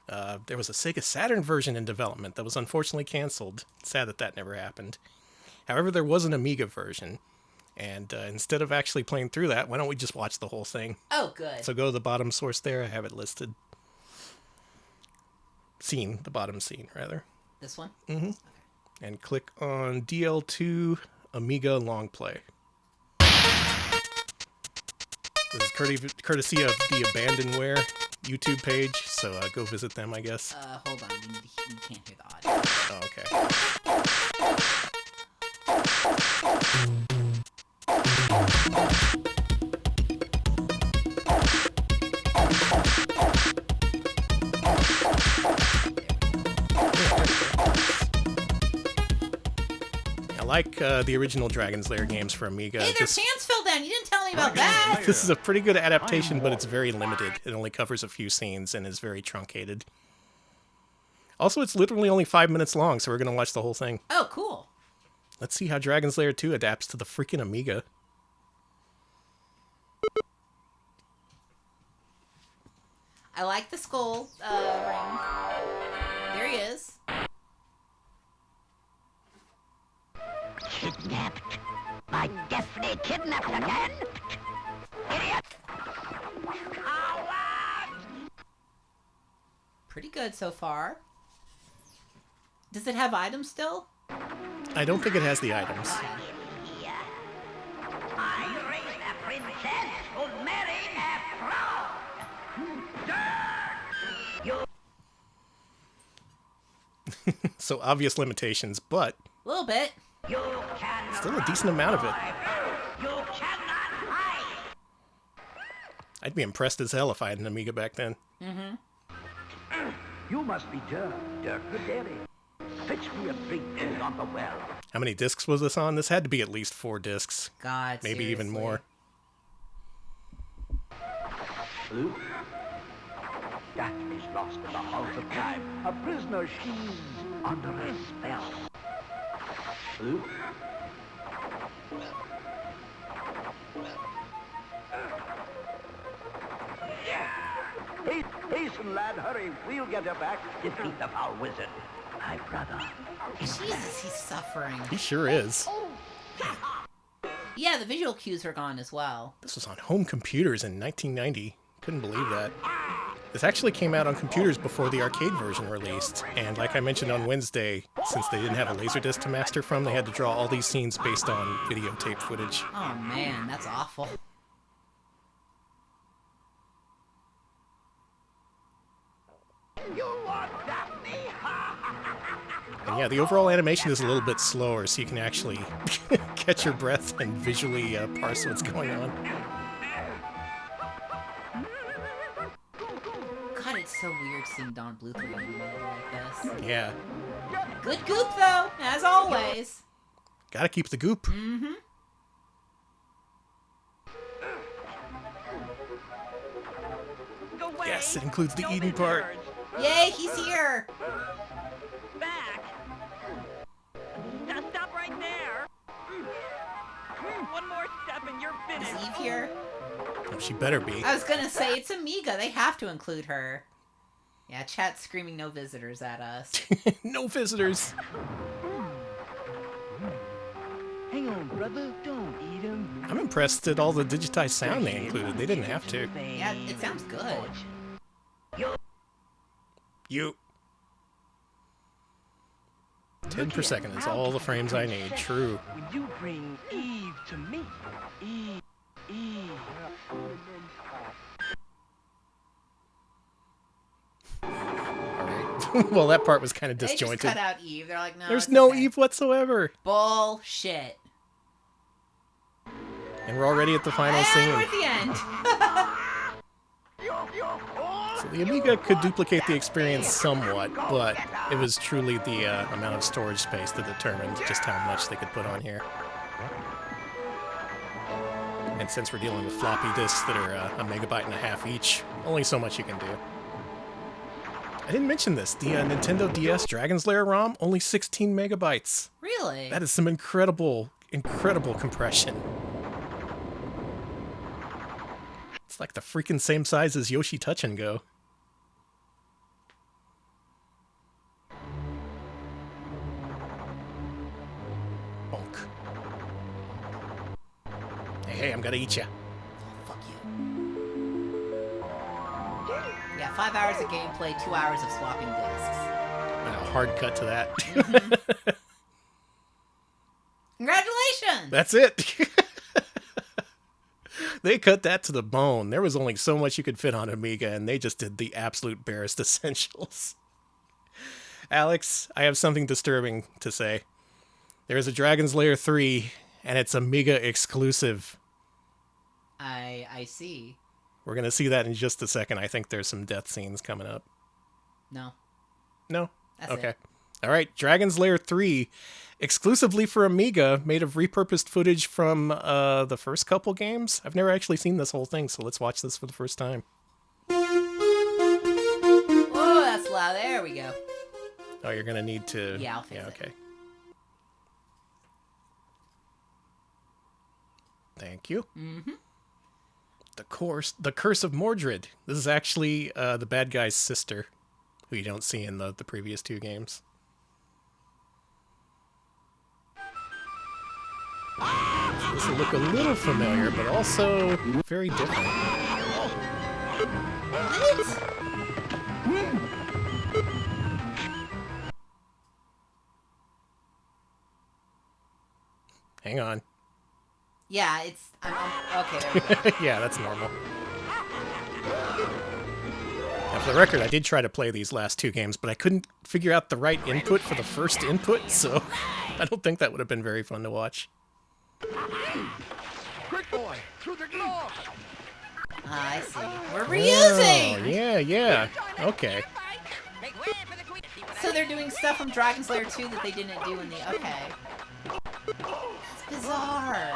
There was a Sega Saturn version in development that was unfortunately canceled. Sad that that never happened. However, there was an Amiga version. And instead of actually playing through that, why don't we just watch the whole thing? Oh, good. So go to the bottom source there. I have it listed. Scene, the bottom scene, rather. This one? Mm-hmm. Okay. And click on DL2 Amiga Long Play. This is courtesy of the Abandonware YouTube page, so go visit them, I guess. Hold on. We can't hear the audio. Oh, okay. I like the original Dragon's Lair games for Amiga. Hey, their pants fell down. You didn't tell me about that. This is a pretty good adaptation, but it's very limited. It only covers a few scenes and is very truncated. Also, it's literally only 5 minutes long, so we're going to watch the whole thing. Oh, cool. Let's see how Dragon's Lair 2 adapts to the freaking Amiga. I like the skull ring. There he is. Kidnapped? By Daphne kidnapped again? Idiot! Coward! Pretty good so far. Does it have items still? I don't think it has the items. I raised a princess who married a fraud! So obvious limitations, but A little bit. You cannot still a decent amount of it. You cannot hide! I'd be impressed as hell if I had an Amiga back then. You must be Dirk the Dairy. Fetch me a drink on the well. How many discs was this on? This had to be at least 4 discs. God, Maybe even seriously. more. Ooh. Daphne's lost in the halls of time. A prisoner, she's under a spell. Ooh. Hasten, lad, hurry. We'll get her back. Defeat the foul wizard. My brother. Jesus, he's suffering. He sure is. Yeah, the visual cues are gone as well. This was on home computers in 1990. Couldn't believe that. This actually came out on computers before the arcade version released, and like I mentioned on Wednesday, since they didn't have a Laserdisc to master from, they had to draw all these scenes based on videotape footage. Oh man, that's awful. You want Daphne? And yeah, the overall animation is a little bit slower, so you can actually catch your breath and visually parse what's going on. God, it's so weird seeing Don Bluth animated like this. Yeah. Good goop though, as always. Gotta keep the goop. Mm-hmm. Yes, it includes the eating part. Yay, he's here. Back. Now stop right there. One more step and you're Is finished. Eve here? Oh, she better be. I was gonna say, it's Amiga. They have to include her. Yeah, chat's screaming no visitors at us. No visitors. Hang on, brother. Don't eat him. I'm impressed at all the digitized sound they included. They didn't have to. Yeah, it sounds good. You. 10 per second is all the frames I need. True. When you bring Eve to me, Eve. Alright. Well, that part was kind of They just disjointed. cut out Eve. They're like, no, There's it's no okay. Eve whatsoever. Bullshit. And we're already at the final And scene. we're at the end. So the Amiga could duplicate the experience somewhat, but it was truly the amount of storage space that determined just how much they could put on here. And since we're dealing with floppy disks that are a megabyte and a half each, only so much you can do. I didn't mention this. The Nintendo DS Dragon's Lair ROM, only 16 megabytes. Really? That is some incredible, incredible compression. It's like the freaking same size as Yoshi Touch and Go. Bonk. Hey, I'm gonna eat ya. Fuck you. Yeah, 5 hours of gameplay, 2 hours of swapping discs. A hard cut to that. Congratulations! That's it. They cut that to the bone. There was only so much you could fit on Amiga, and they just did the absolute barest essentials. Alex, I have something disturbing to say. There is a Dragon's Lair 3, and it's Amiga exclusive. I see. We're going to see that in just a second. I think there's some death scenes coming up. No. No? That's okay. it. All right, Dragon's Lair 3, exclusively for Amiga, made of repurposed footage from the first couple games. I've never actually seen this whole thing, so let's watch this for the first time. Oh, that's loud. There we go. Oh, you're going to need to... Yeah, I'll fix it. Okay. Thank you. Mm-hmm. The Curse of Mordred. This is actually the bad guy's sister, who you don't see in the previous two games. This will look a little familiar, but also very different. What? Hang on. Yeah, it's... okay, there we go. Yeah, that's normal. Now, for the record, I did try to play these last two games, but I couldn't figure out the right input for the first input, so I don't think that would have been very fun to watch. Quick boy, through the glass. I see. We're reusing! Oh, yeah. Okay. So they're doing stuff from Dragon's Lair 2 that they didn't do in the... Okay. It's bizarre.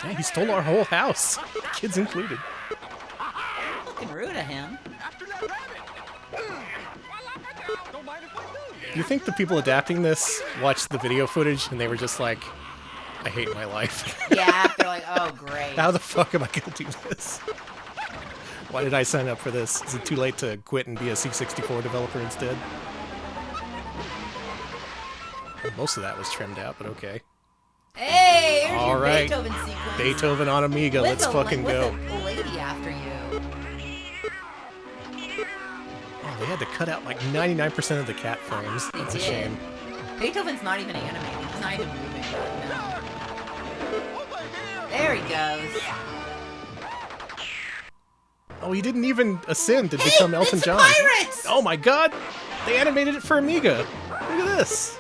Yeah, he stole our whole house. Kids included. Fucking rude of him. Do you think the people adapting this watched the video footage and they were just like, I hate my life? Yeah, they're like, oh, great. How the fuck am I going to do this? Why did I sign up for this? Is it too late to quit and be a C64 developer instead? Most of that was trimmed out, but okay. Hey, here's All your right. Beethoven sequence. Beethoven on Amiga, With let's a fucking with go. a lady after you. Oh, they had to cut out like 99% of the cat frames. They That's a did. shame. Beethoven's not even animating. He's not even moving. No. There he goes. Oh, he didn't even ascend to become Elton it's John. Pirates! Oh my god! They animated it for Amiga. Look at this.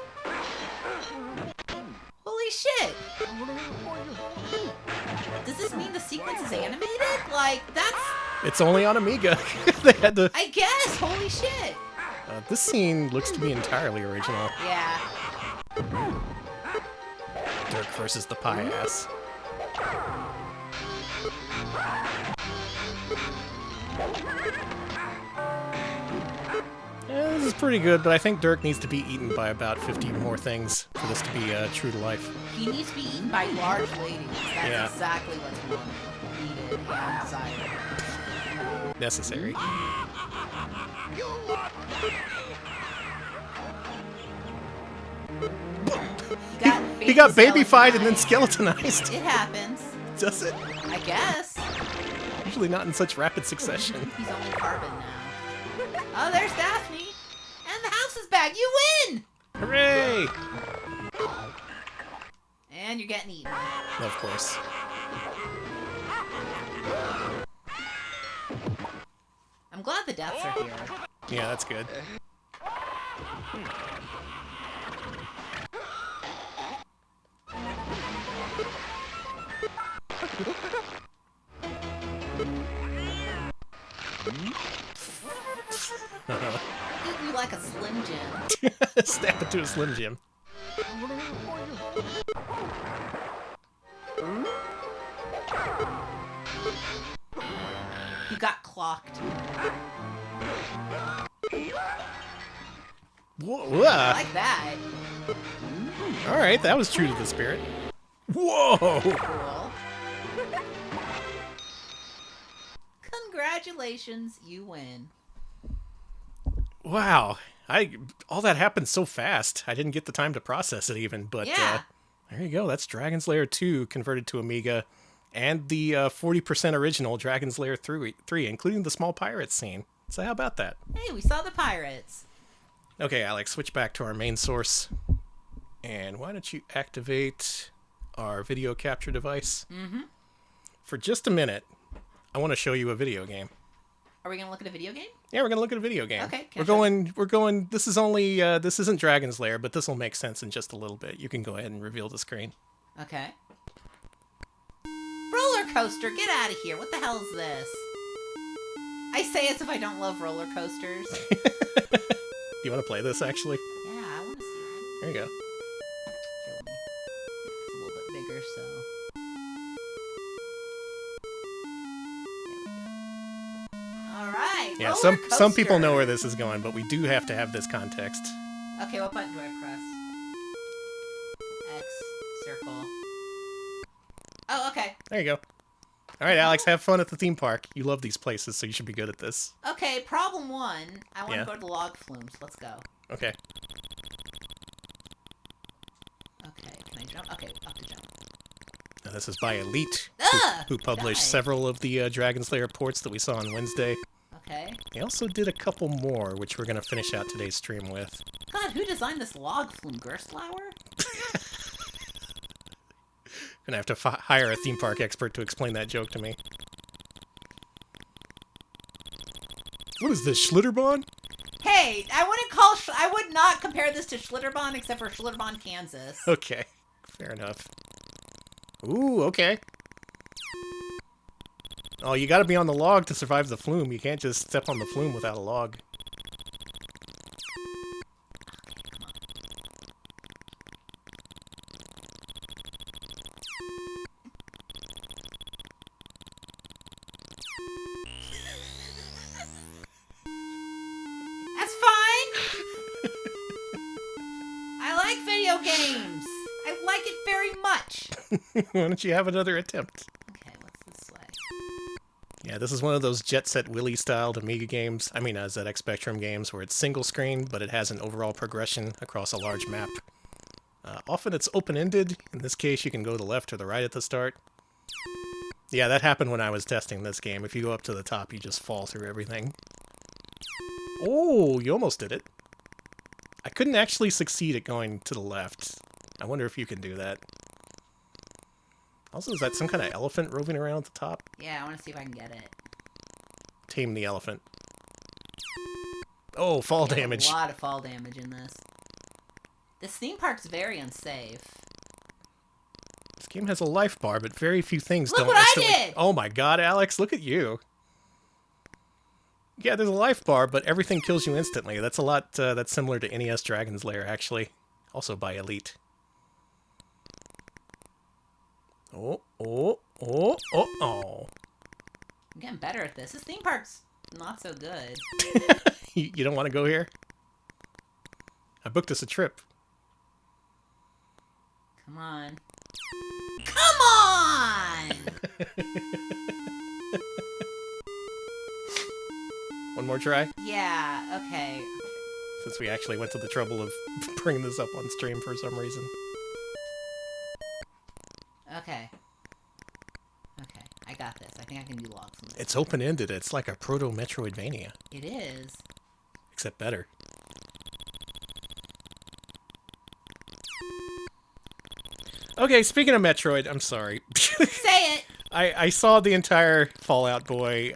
Holy shit! Does this mean the sequence is animated? Like, that's... It's only on Amiga. They had to... I guess! Holy shit! This scene looks to be entirely original. Yeah. Dirk versus the pie ass. Yeah, this is pretty good, but I think Dirk needs to be eaten by about 50 more things for this to be true to life. He needs to be eaten by large ladies. That's Yeah. exactly what's needed and desired. Necessary. He got babyfied and then skeletonized. It happens. Does it? I guess. Usually not in such rapid succession. He's only carbon now. Oh, there's Daphne. And the house is back. You win! Hooray! And you're getting eaten. Of course. I'm glad the deaths are here. Yeah, that's good. Eat you like a Slim Jim. Snap it to a Slim Jim. You got clocked. Whoa! I like that. Alright, that was true to the spirit. Whoa! Cool. Congratulations, you win. Wow. All that happened so fast. I didn't get the time to process it even, but Yeah. there you go. That's Dragon's Lair 2 converted to Amiga, and the 40% original Dragon's Lair 3, including the small pirates scene. So how about that? Hey, we saw the pirates. Okay, Alex, switch back to our main source. And why don't you activate our video capture device? Mm-hmm. for just a minute, I want to show you a video game. Are we gonna look at a video game? Yeah, we're gonna look at a video game. Okay. We're going. This is only. This isn't Dragon's Lair, but this will make sense in just a little bit. You can go ahead and reveal the screen. Okay. Roller coaster, get out of here! What the hell is this? I say as if I don't love roller coasters. Do you want to play this actually? Yeah, I want to see it. There you go. Kill me. It's a little bit bigger, so. Alright, Yeah, roller some people know coaster. where this is going, but we do have to have this context. Okay, what button do I press? X, circle. Oh, okay. There you go. All right, Alex, have fun at the theme park. You love these places, so you should be good at this. Okay, problem one. I want Yeah. to go to the log flumes. Let's go. Okay. Okay, can I jump? Okay, up to jump. Now, this is by Elite, Ugh! who published Die. several of the Dragon's Lair ports that we saw on Wednesday. Okay. They also did a couple more, which we're going to finish out today's stream with. God, who designed this log flume? Gerstlauer? Gonna have to hire a theme park expert to explain that joke to me. What is this, Schlitterbahn? Hey, I would not compare this to Schlitterbahn except for Schlitterbahn, Kansas. Okay, fair enough. Ooh, okay. Oh, you gotta be on the log to survive the flume. You can't just step on the flume without a log. That's fine. I like video games. I like it very much. Why don't you have another attempt? Okay, what's this way? Yeah, this is one of those Jet Set Willy styled Amiga games. I mean, ZX Spectrum games where it's single screen, but it has an overall progression across a large map. Often it's open-ended. In this case, you can go to the left or the right at the start. Yeah, that happened when I was testing this game. If you go up to the top, you just fall through everything. Oh, you almost did it. I couldn't actually succeed at going to the left. I wonder if you can do that. Also, is that some kind of elephant roving around at the top? Yeah, I want to see if I can get it. Tame the elephant. Oh, fall There's damage. A lot of fall damage in this. This theme park's very unsafe. This game has a life bar, but very few things Look don't. what I instantly- did! Oh my god, Alex, look at you. Yeah, there's a life bar, but everything kills you instantly. That's a lot, that's similar to NES Dragon's Lair, actually. Also by Elite. Oh. I'm getting better at this. This theme park's not so good. You don't want to go here? I booked us a trip. Come on. Come on! One more try? Yeah, okay. Since we actually went to the trouble of bringing this up on stream for some reason. Okay. Okay, I got this. I think I can do logs. It's open-ended. It's like a proto-Metroidvania. It is. Except better. Okay, speaking of Metroid, I'm sorry. Say it! I saw the entire Fallout Boy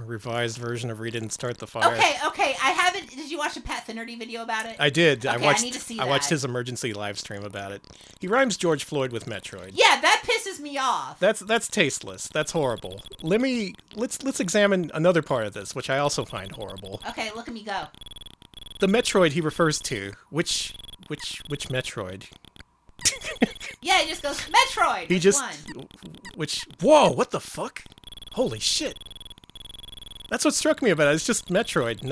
revised version of Read It and Start the Fire. Okay, I haven't... Did you watch a Pat Finnerty video about it? I did. Okay, I need to see I watched that. his emergency live stream about it. He rhymes George Floyd with Metroid. Yeah, that pisses me off. That's tasteless. That's horrible. Let's examine another part of this, which I also find horrible. Okay, look at me go. The Metroid he refers to, which Metroid? Yeah, he just goes, Metroid! He Which just one? Whoa, what the fuck? Holy shit. That's what struck me about it. It's just Metroid,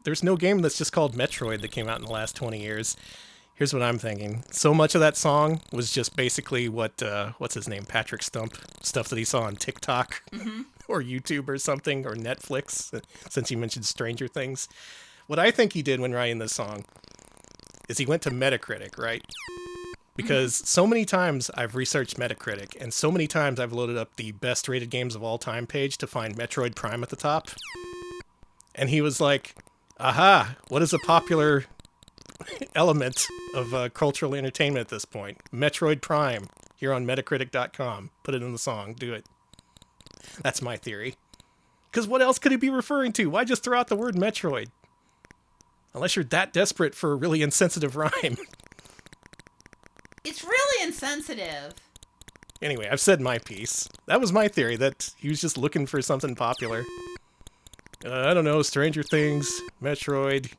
there's no game that's just called Metroid that came out in the last 20 years. Here's what I'm thinking. So much of that song was just basically what's his name? Patrick Stump. Stuff that he saw on TikTok or YouTube or something, or Netflix, since he mentioned Stranger Things. What I think he did when writing this song is he went to Metacritic, right? Because so many times I've researched Metacritic, and so many times I've loaded up the best rated games of all time page to find Metroid Prime at the top. And he was like, aha, what is a popular element of cultural entertainment at this point? Metroid Prime, here on Metacritic.com. Put it in the song, do it. That's my theory. Because what else could he be referring to? Why just throw out the word Metroid? Unless you're that desperate for a really insensitive rhyme. It's really insensitive. Anyway, I've said my piece. That was my theory, that he was just looking for something popular. I don't know, Stranger Things, Metroid.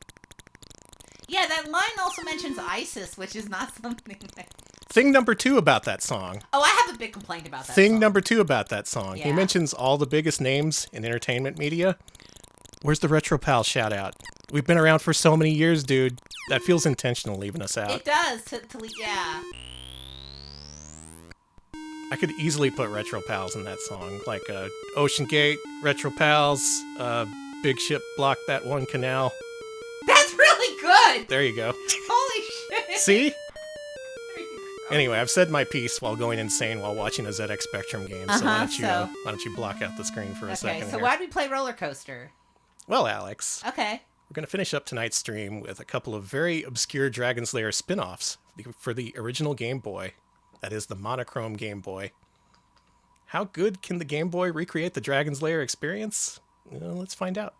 Yeah, that line also mentions ISIS, which is not something that... Thing number 2 about that song. Oh, I have a big complaint about that Thing song. number 2 about that song. He Yeah. mentions all the biggest names in entertainment media. Where's the RetroPal shout out? We've been around for so many years, dude. That feels intentional leaving us out. It does, yeah. I could easily put RetroPals in that song. Like Ocean Gate, RetroPals, Big Ship Block That One Canal. That's really good! There you go. Holy shit! See? Anyway, I've said my piece while going insane while watching a ZX Spectrum game, so why don't you block out the screen for a second Okay, so here. why'd we play Roller Coaster? Well, Alex, Okay. we're going to finish up tonight's stream with a couple of very obscure Dragon Lair spin-offs for the original Game Boy. That is the monochrome Game Boy. How good can the Game Boy recreate the Dragon Lair experience? Well, let's find out.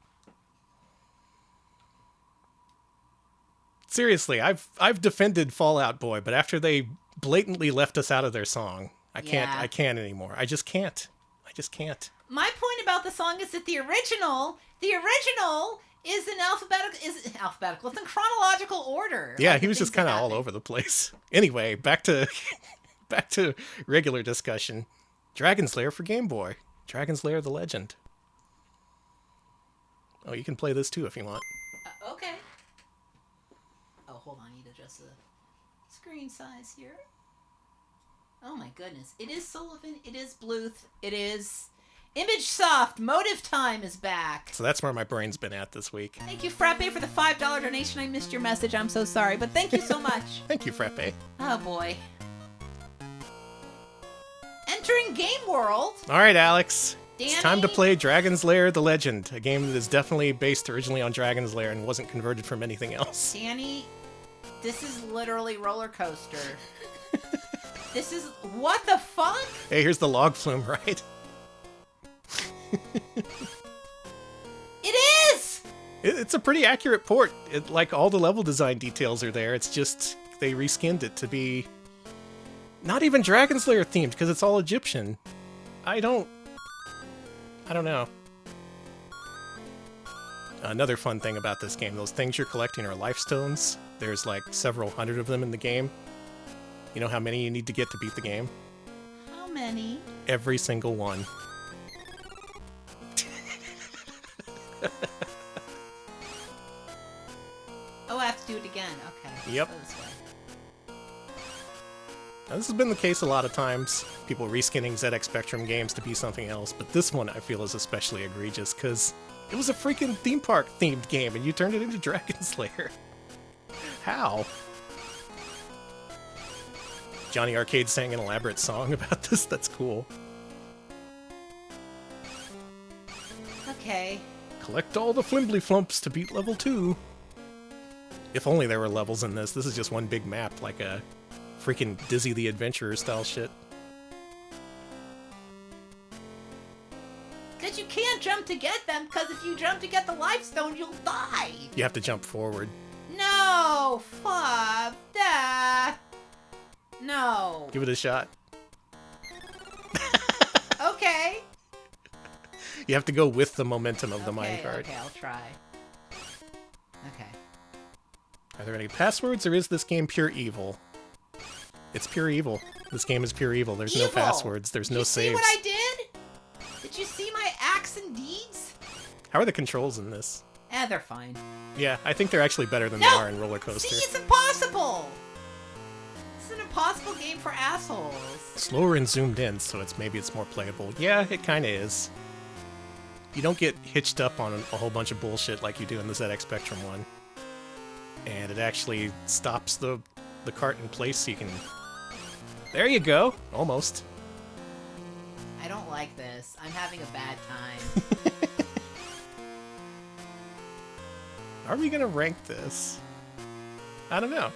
Seriously, I've defended Fallout Boy, but after they blatantly left us out of their song, I can't anymore. I just can't. My point about the song is that the original is in alphabetical. It's in chronological order. Yeah, Like he the was just things that kind of all happen. over the place. Anyway, back to regular discussion. Dragon Lair for Game Boy. Dragon Lair the Legend. Oh, you can play this too if you want. Okay. Oh, hold on. I need to adjust the screen size here. Oh my goodness. It is Sullivan. It is Bluth. It is Image Soft. Motive Time is back. So that's where my brain's been at this week. Thank you, Frappe, for the $5 donation. I missed your message. I'm so sorry, but thank you so much. Thank you, Frappe. Oh boy. Entering Game World. All right, Alex. It's Danny? time to play Dragon's Lair The Legend, a game that is definitely based originally on Dragon's Lair and wasn't converted from anything else. Danny, this is literally Roller Coaster. This is... What the fuck? Hey, here's the log flume, right? It is! It's a pretty accurate port. Like, all the level design details are there. It's just they reskinned it to be not even Dragon's Lair themed because it's all Egyptian. I don't know. Another fun thing about this game, those things you're collecting are life stones. There's like several hundred of them in the game. You know how many you need to get to beat the game? How many? Every single one. Oh, I have to do it again. Okay. Yep. Go this way. Now, this has been the case a lot of times. People reskinning ZX Spectrum games to be something else, but this one I feel is especially egregious because it was a freaking theme park themed game and you turned it into Dragon's Lair. How? Johnny Arcade sang an elaborate song about this. That's cool. Okay. Collect all the flimbly flumps to beat level 2. If only there were levels in this. This is just one big map, like a freaking Dizzy the Adventurer style shit. Because you can't jump to get them, because if you jump to get the life stone, you'll die. You have to jump forward. No, fuck that. No. Give it a shot. Okay. You have to go with the momentum of the Okay, minecart. okay, I'll try. Okay. Are there any passwords, or is this game pure evil? It's pure evil. This game is pure evil. There's no Evil! passwords. There's no Did you see saves. what I did? Did you see my acts and deeds? How are the controls in this? They're fine. Yeah, I think they're actually better than No! they are in Roller Coaster. See, it's impossible! It's an impossible game for assholes. Slower and zoomed in, so maybe it's more playable. Yeah, it kind of is. You don't get hitched up on a whole bunch of bullshit like you do in the ZX Spectrum one. And it actually stops the cart in place so you can... There you go! Almost. I don't like this. I'm having a bad time. Are we gonna rank this? I don't know.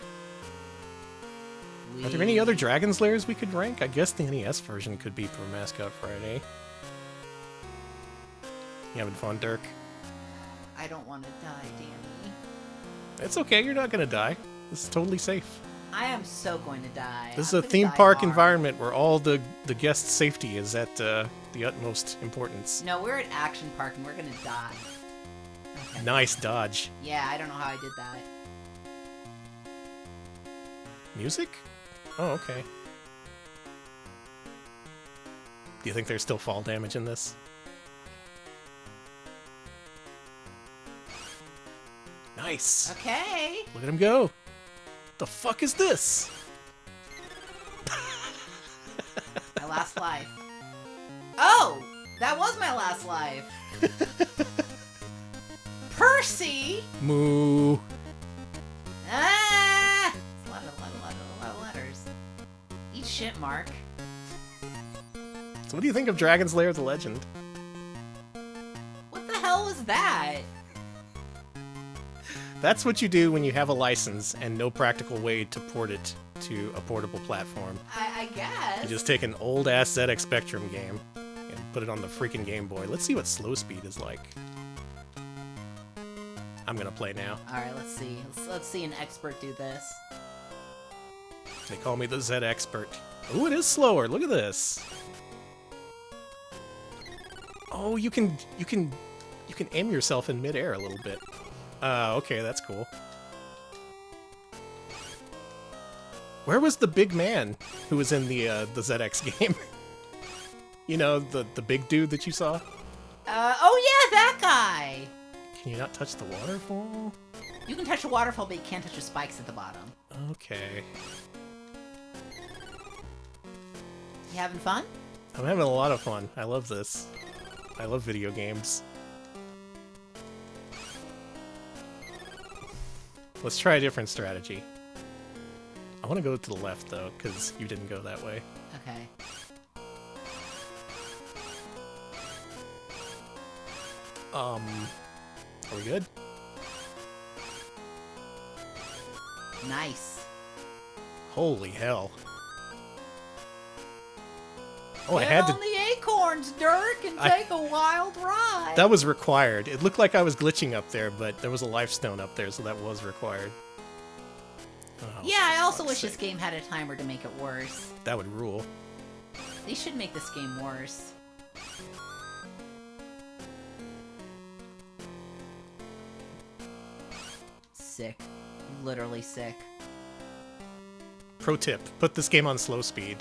Are there any other Dragon's Lairs we could rank? I guess the NES version could be for Mascot Friday. You having fun, Dirk? I don't want to die, Danny. It's okay, you're not gonna die. This is totally safe. I am so going to die. This is I'm a gonna theme die park hard. environment where all the guests' safety is at the utmost importance. No, we're at Action Park and we're gonna die. Okay. Nice dodge. Yeah, I don't know how I did that. Music? Oh, okay. Do you think there's still fall damage in this? Nice. Okay. Look at him go. The fuck is this? My last life. Oh! That was my last life. Percy! Moo. Ah! It's a lot of letters. Eat shit, Mark. So what do you think of Dragon's Lair the Legend? What the hell was that? That's what you do when you have a license and no practical way to port it to a portable platform. I guess. You just take an old-ass ZX Spectrum game and put it on the freaking Game Boy. Let's see what slow speed is like. I'm gonna play now. Alright, let's see. Let's see an expert do this. They call me the Z expert. Ooh, it is slower. Look at this. Oh, you can aim yourself in midair a little bit. Okay, that's cool. Where was the big man who was in the ZX game? You know, the big dude that you saw? Oh yeah, that guy! Can you not touch the waterfall? You can touch the waterfall, but you can't touch the spikes at the bottom. Okay. You having fun? I'm having a lot of fun. I love this. I love video games. Let's try a different strategy. I want to go to the left, though, because you didn't go that way. Okay. Are we good? Nice. Holy hell. Oh, I Get had to... on the acorns, Dirk, and take a wild ride. That was required. It looked like I was glitching up there, but there was a life stone up there, so that was required. Oh, Yeah, I also fuck's wish this sake. game had a timer to make it worse. That would rule. They should make this game worse. Sick. Literally sick. Pro tip, put this game on slow speed.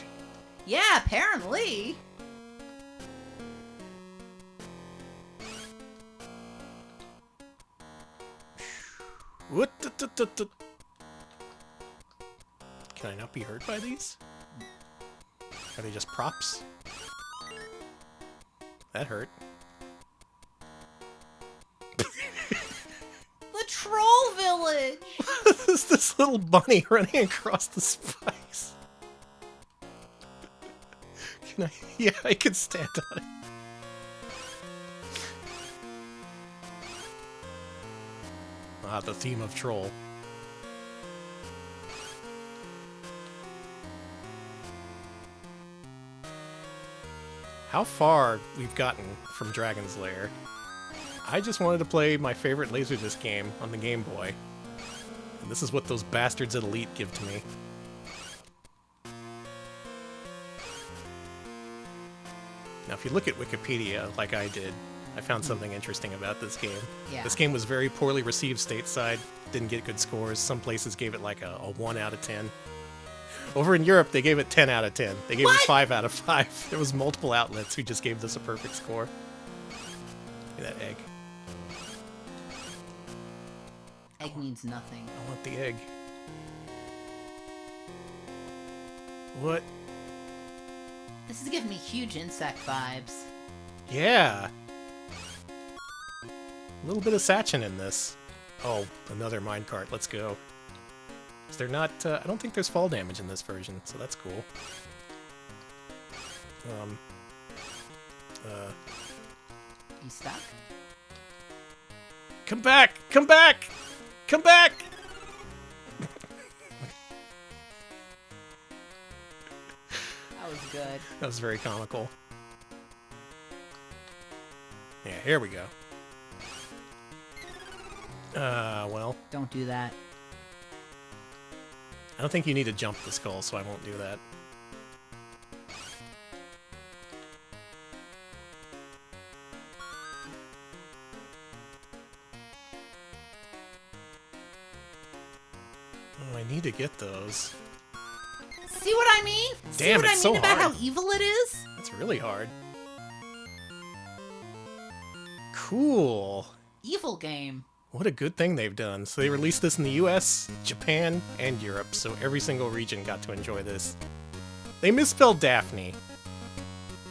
Yeah, apparently. What? Can I not be hurt by these? Are they just props? That hurt. The troll village. This little bunny running across the spikes. Can I? Yeah, I can stand on it. Ah, the theme of Troll. How far we've gotten from Dragon's Lair. I just wanted to play my favorite Laserdisc game on the Game Boy. And this is what those bastards at Elite give to me. Now, if you look at Wikipedia, like I did, I found something interesting about this game. Yeah. This game was very poorly received stateside, didn't get good scores. Some places gave it like a 1 out of 10. Over in Europe, they gave it 10 out of 10. They gave it 5 out of 5. There was multiple outlets who just gave this a perfect score. Look at that egg. Egg means nothing. I want the egg. What? This is giving me huge insect vibes. Yeah. A little bit of Sachin in this. Oh, another minecart. Let's go. Is there not... I don't think there's fall damage in this version, so that's cool. You stuck? Come back! Come back! Come back! That was good. That was very comical. Yeah, here we go. Well, Don't do that. I don't think you need to jump the skull, so I won't do that. Oh, I need to get those. See what I mean? See Damn, what I it's mean so about hard. how evil it is? It's really hard. Cool. Evil game. What a good thing they've done. So they released this in the US, Japan, and Europe, so every single region got to enjoy this. They misspelled Daphne.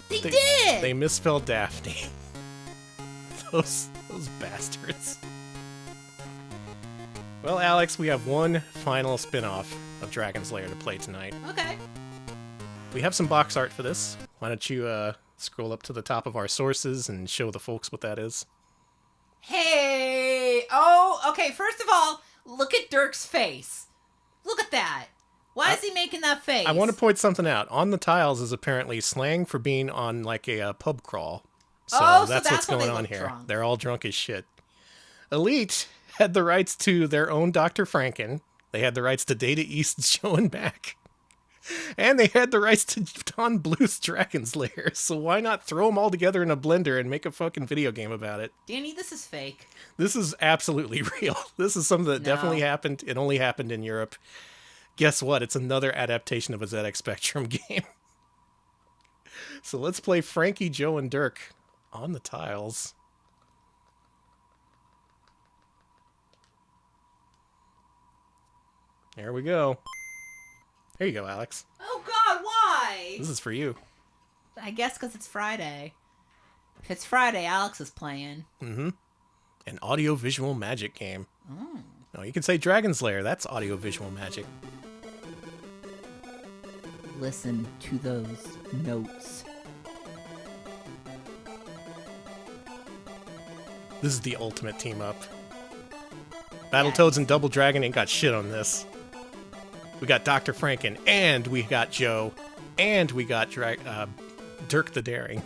They did! They misspelled Daphne. those bastards. Well, Alex, we have one final spin-off of Dragon's Lair to play tonight. Okay. We have some box art for this. Why don't you scroll up to the top of our sources and show the folks what that is? Hey! Oh, okay, first of all, look at Dirk's face. Look at that. Why is he making that face? I want to point something out. On the tiles is apparently slang for being on like a pub crawl. So that's what's why they going on look here. drunk. They're all drunk as shit. Elite had the rights to their own Dr. Franken. They had the rights to Data East's Joe and Mac. And they had the rights to Don Bluth's Dragon's Lair. So why not throw them all together in a blender and make a fucking video game about it? Danny, this is fake. This is absolutely real. This is something that definitely happened. It only happened in Europe. Guess what? It's another adaptation of a ZX Spectrum game. So let's play Frankie, Joe, and Dirk on the tiles. There we go. There you go, Alex. Oh God, why? This is for you. I guess because it's Friday. If it's Friday, Alex is playing. Mm-hmm. An audio-visual magic game. Oh, you can say Dragon's Lair. That's audio-visual magic. Listen to those notes. This is the ultimate team-up. Battletoads and Double Dragon ain't got shit on this. We got Dr. Franken, and we got Joe, and we got Dirk the Daring.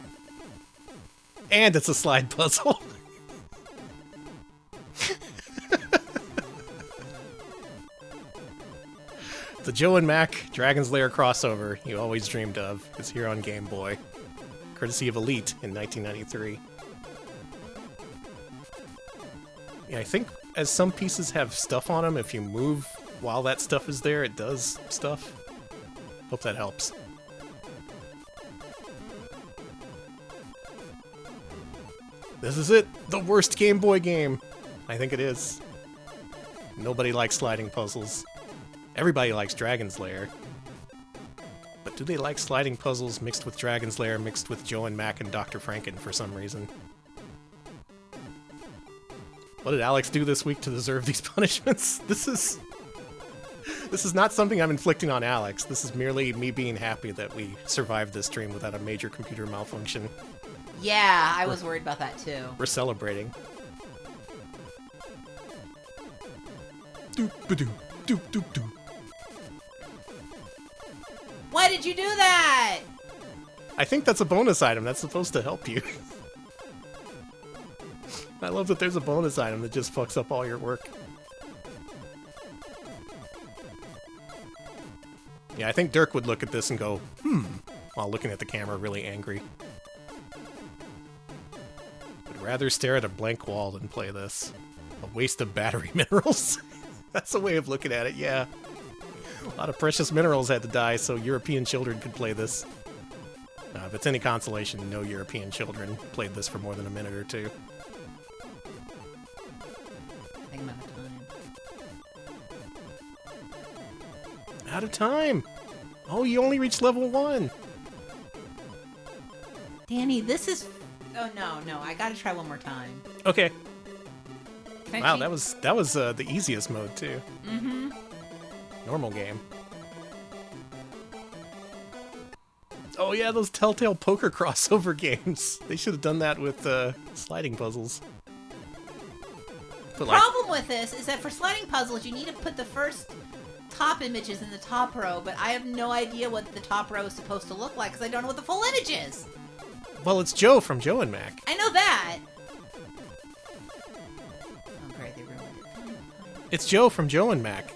And it's a slide puzzle. The Joe and Mac Dragon's Lair crossover you always dreamed of is here on Game Boy, courtesy of Elite in 1993. Yeah, I think as some pieces have stuff on them, if you move while that stuff is there, it does stuff. Hope that helps. This is it! The worst Game Boy game! I think it is. Nobody likes sliding puzzles. Everybody likes Dragon's Lair. But do they like sliding puzzles mixed with Dragon's Lair, mixed with Joe and Mac and Dr. Franken for some reason? What did Alex do this week to deserve these punishments? This is not something I'm inflicting on Alex. This is merely me being happy that we survived this stream without a major computer malfunction. Yeah, I was worried about that too. We're celebrating. Doop-ba-doo, doop-doop-doo. Why did you do that? I think that's a bonus item. That's supposed to help you. I love that there's a bonus item that just fucks up all your work. Yeah, I think Dirk would look at this and go, while looking at the camera really angry. Would rather stare at a blank wall than play this. A waste of battery minerals. That's a way of looking at it, yeah. A lot of precious minerals had to die so European children could play this. If it's any consolation, no European children played this for more than a minute or two. I think I'm out of time. Out of time! Oh, you only reached level 1! Danny, this is... Oh, no, I gotta try one more time. Okay. Can I Wow, cheat? that was the easiest mode, too. Mm-hmm. Normal game. Oh yeah, those Telltale Poker crossover games. They should have done that with sliding puzzles. But like, Problem with this is that for sliding puzzles, you need to put the first top images in the top row, but I have no idea what the top row is supposed to look like because I don't know what the full image is. well, it's Joe from Joe and Mac. I know that, It's Joe from Joe and Mac.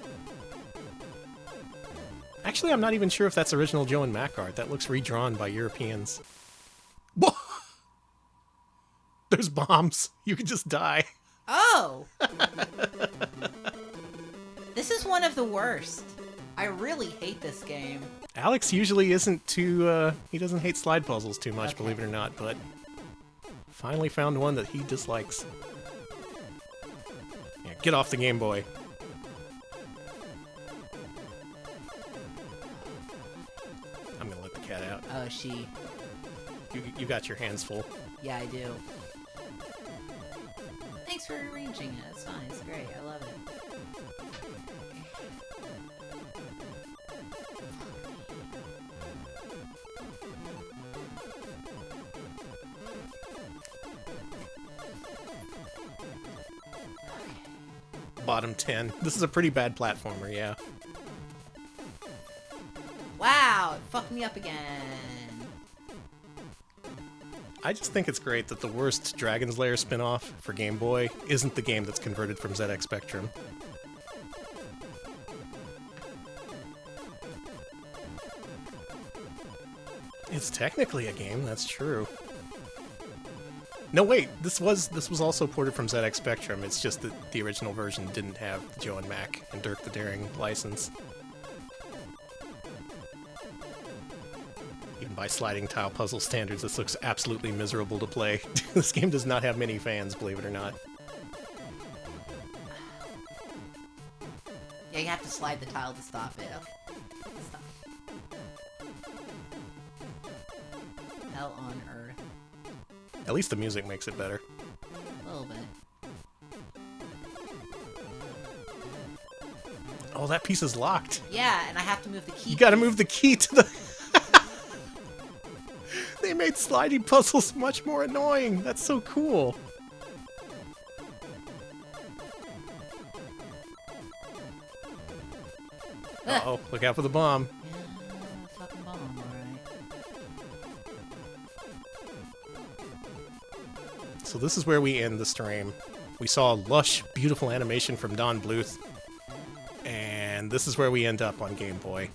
Actually, I'm not even sure if that's original Joe and Mac art. That looks redrawn by Europeans. Whoa! There's bombs. You could just die. Oh! This is one of the worst. I really hate this game. Alex usually isn't too, he doesn't hate slide puzzles too much, Okay. believe it or not, but finally found one that he dislikes. Yeah, get off the Game Boy. I'm gonna let the cat out. Oh, she... You got your hands full. Yeah, I do. Thanks for arranging it. It's fine. It's great. I love it. Bottom 10. This is a pretty bad platformer, yeah. Wow! It fucked me up again. I just think it's great that the worst Dragon's Lair spin-off for Game Boy isn't the game that's converted from ZX Spectrum. It's technically a game, that's true. No, wait, this was also ported from ZX Spectrum. It's just that the original version didn't have the Joe and Mac and Dirk the Daring license. Even by sliding tile puzzle standards, this looks absolutely miserable to play. This game does not have many fans, believe it or not. Yeah, you have to slide the tile to stop it. Okay. Stop. Hell on earth. At least the music makes it better. A little bit. Oh, that piece is locked. Yeah, and I have to move the key. You gotta move the key to the... They made sliding puzzles much more annoying. That's so cool. Uh-oh, look out for the bomb. Yeah, fucking bomb, alright. So this is where we end the stream. We saw a lush, beautiful animation from Don Bluth. And this is where we end up on Game Boy.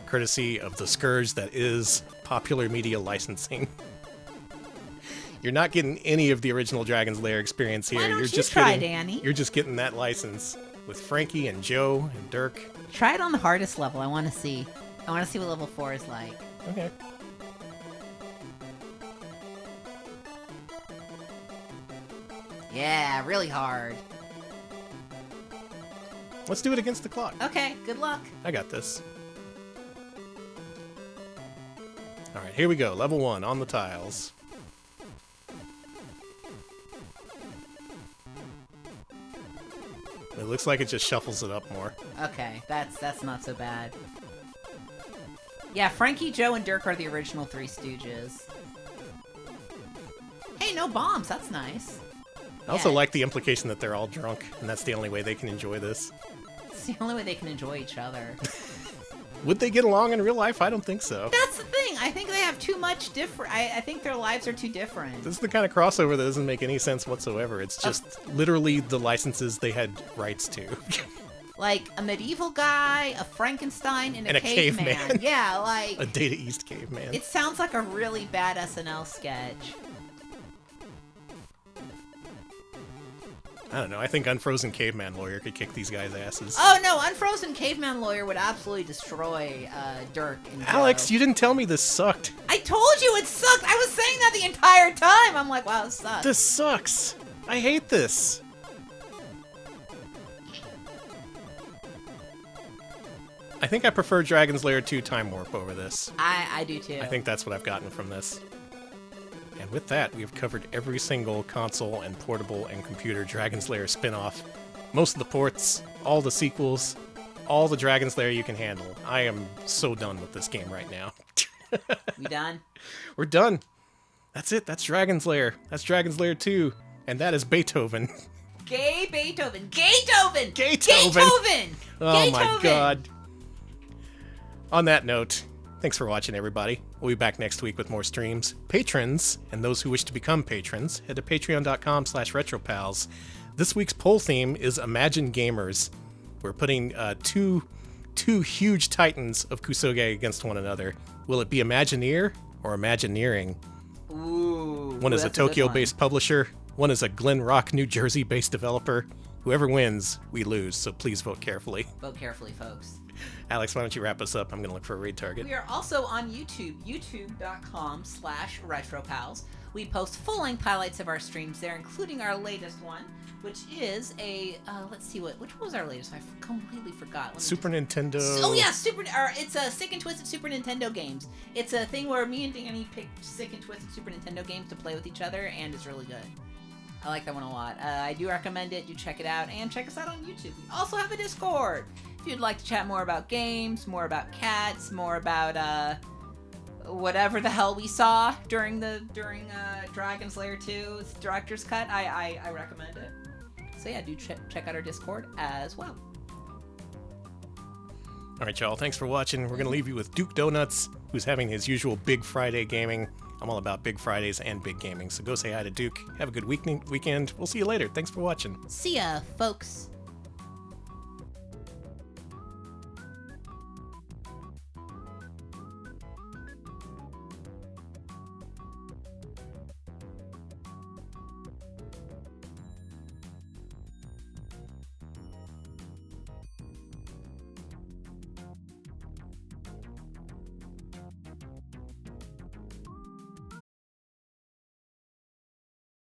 Courtesy of the scourge that is popular media licensing. You're not getting any of the original Dragon's Lair experience here. Why don't You're you just try, getting, Danny? You're just getting that license with Frankie and Joe and Dirk. Try it on the hardest level. I want to see. I want to see what level 4 is like. Okay. Yeah, really hard. Let's do it against the clock. Okay, good luck. I got this. Alright, here we go. Level 1 on the tiles. It looks like it just shuffles it up more. Okay, that's not so bad. Yeah, Frankie, Joe, and Dirk are the original Three Stooges. Hey, no bombs. That's nice. I also Yeah. like the implication that they're all drunk, and that's the only way they can enjoy this. It's the only way they can enjoy each other. Would they get along in real life? I don't think so. That's the thing. I think they have too much different. I think their lives are too different. This is the kind of crossover that doesn't make any sense whatsoever. It's just literally the licenses they had rights to. Like a medieval guy, a Frankenstein, and a caveman. caveman. Yeah, like A Data East caveman. it sounds like a really bad SNL sketch. I don't know. I think Unfrozen Caveman Lawyer could kick these guys' asses. Oh no, Unfrozen Caveman Lawyer would absolutely destroy Dirk and Joe. Alex, you didn't tell me this sucked. I told you it sucked. I was saying that the entire time. I'm like, wow, this sucks. This sucks. I hate this. I think I prefer Dragon's Lair 2 Time Warp over this. I do too. I think that's what I've gotten from this. And with that, we have covered every single console and portable and computer Dragon's Lair spin-off. Most of the ports, all the sequels, all the Dragon's Lair you can handle. I am so done with this game right now. We done? We're done. That's it. That's Dragon's Lair. That's Dragon's Lair 2. And that is Beethoven. Gay Beethoven. Gaytoven! Gaytoven! Gaytoven! Oh my Gaytoven! god. On that note, thanks for watching, everybody. We'll be back next week with more streams. Patrons, and those who wish to become patrons, head to patreon.com/retropals. This week's poll theme is Imagine Gamers. We're putting two huge titans of Kusoge against one another. Will it be Imagineer or Imagineering? Ooh. One is a that's good Tokyo-based publisher. One is a Glen Rock, New Jersey-based developer. Whoever wins, we lose, so please vote carefully. Vote carefully, folks. Alex, why don't you wrap us up? I'm going to look for a raid target. We are also on YouTube, youtube.com/retropals. We post full-length highlights of our streams there, including our latest one, which is a, let's see, which was our latest? I completely forgot. Super Nintendo. Oh yeah, it's a Sick and Twisted Super Nintendo games. It's a thing where me and Danny picked Sick and Twisted Super Nintendo games to play with each other, and it's really good. I like that one a lot. I do recommend it. Do check it out, and check us out on YouTube. We also have a Discord. If you'd like to chat more about games, more about cats, more about whatever the hell we saw during Dragon Lair 2's director's cut, I recommend it. So yeah, do check out our Discord as well. All right, y'all. Thanks for watching. We're going to leave you with Duke Donuts, who's having his usual Big Friday gaming. I'm all about Big Fridays and big gaming, so go say hi to Duke. Have a good weekend. We'll see you later. Thanks for watching. See ya, folks.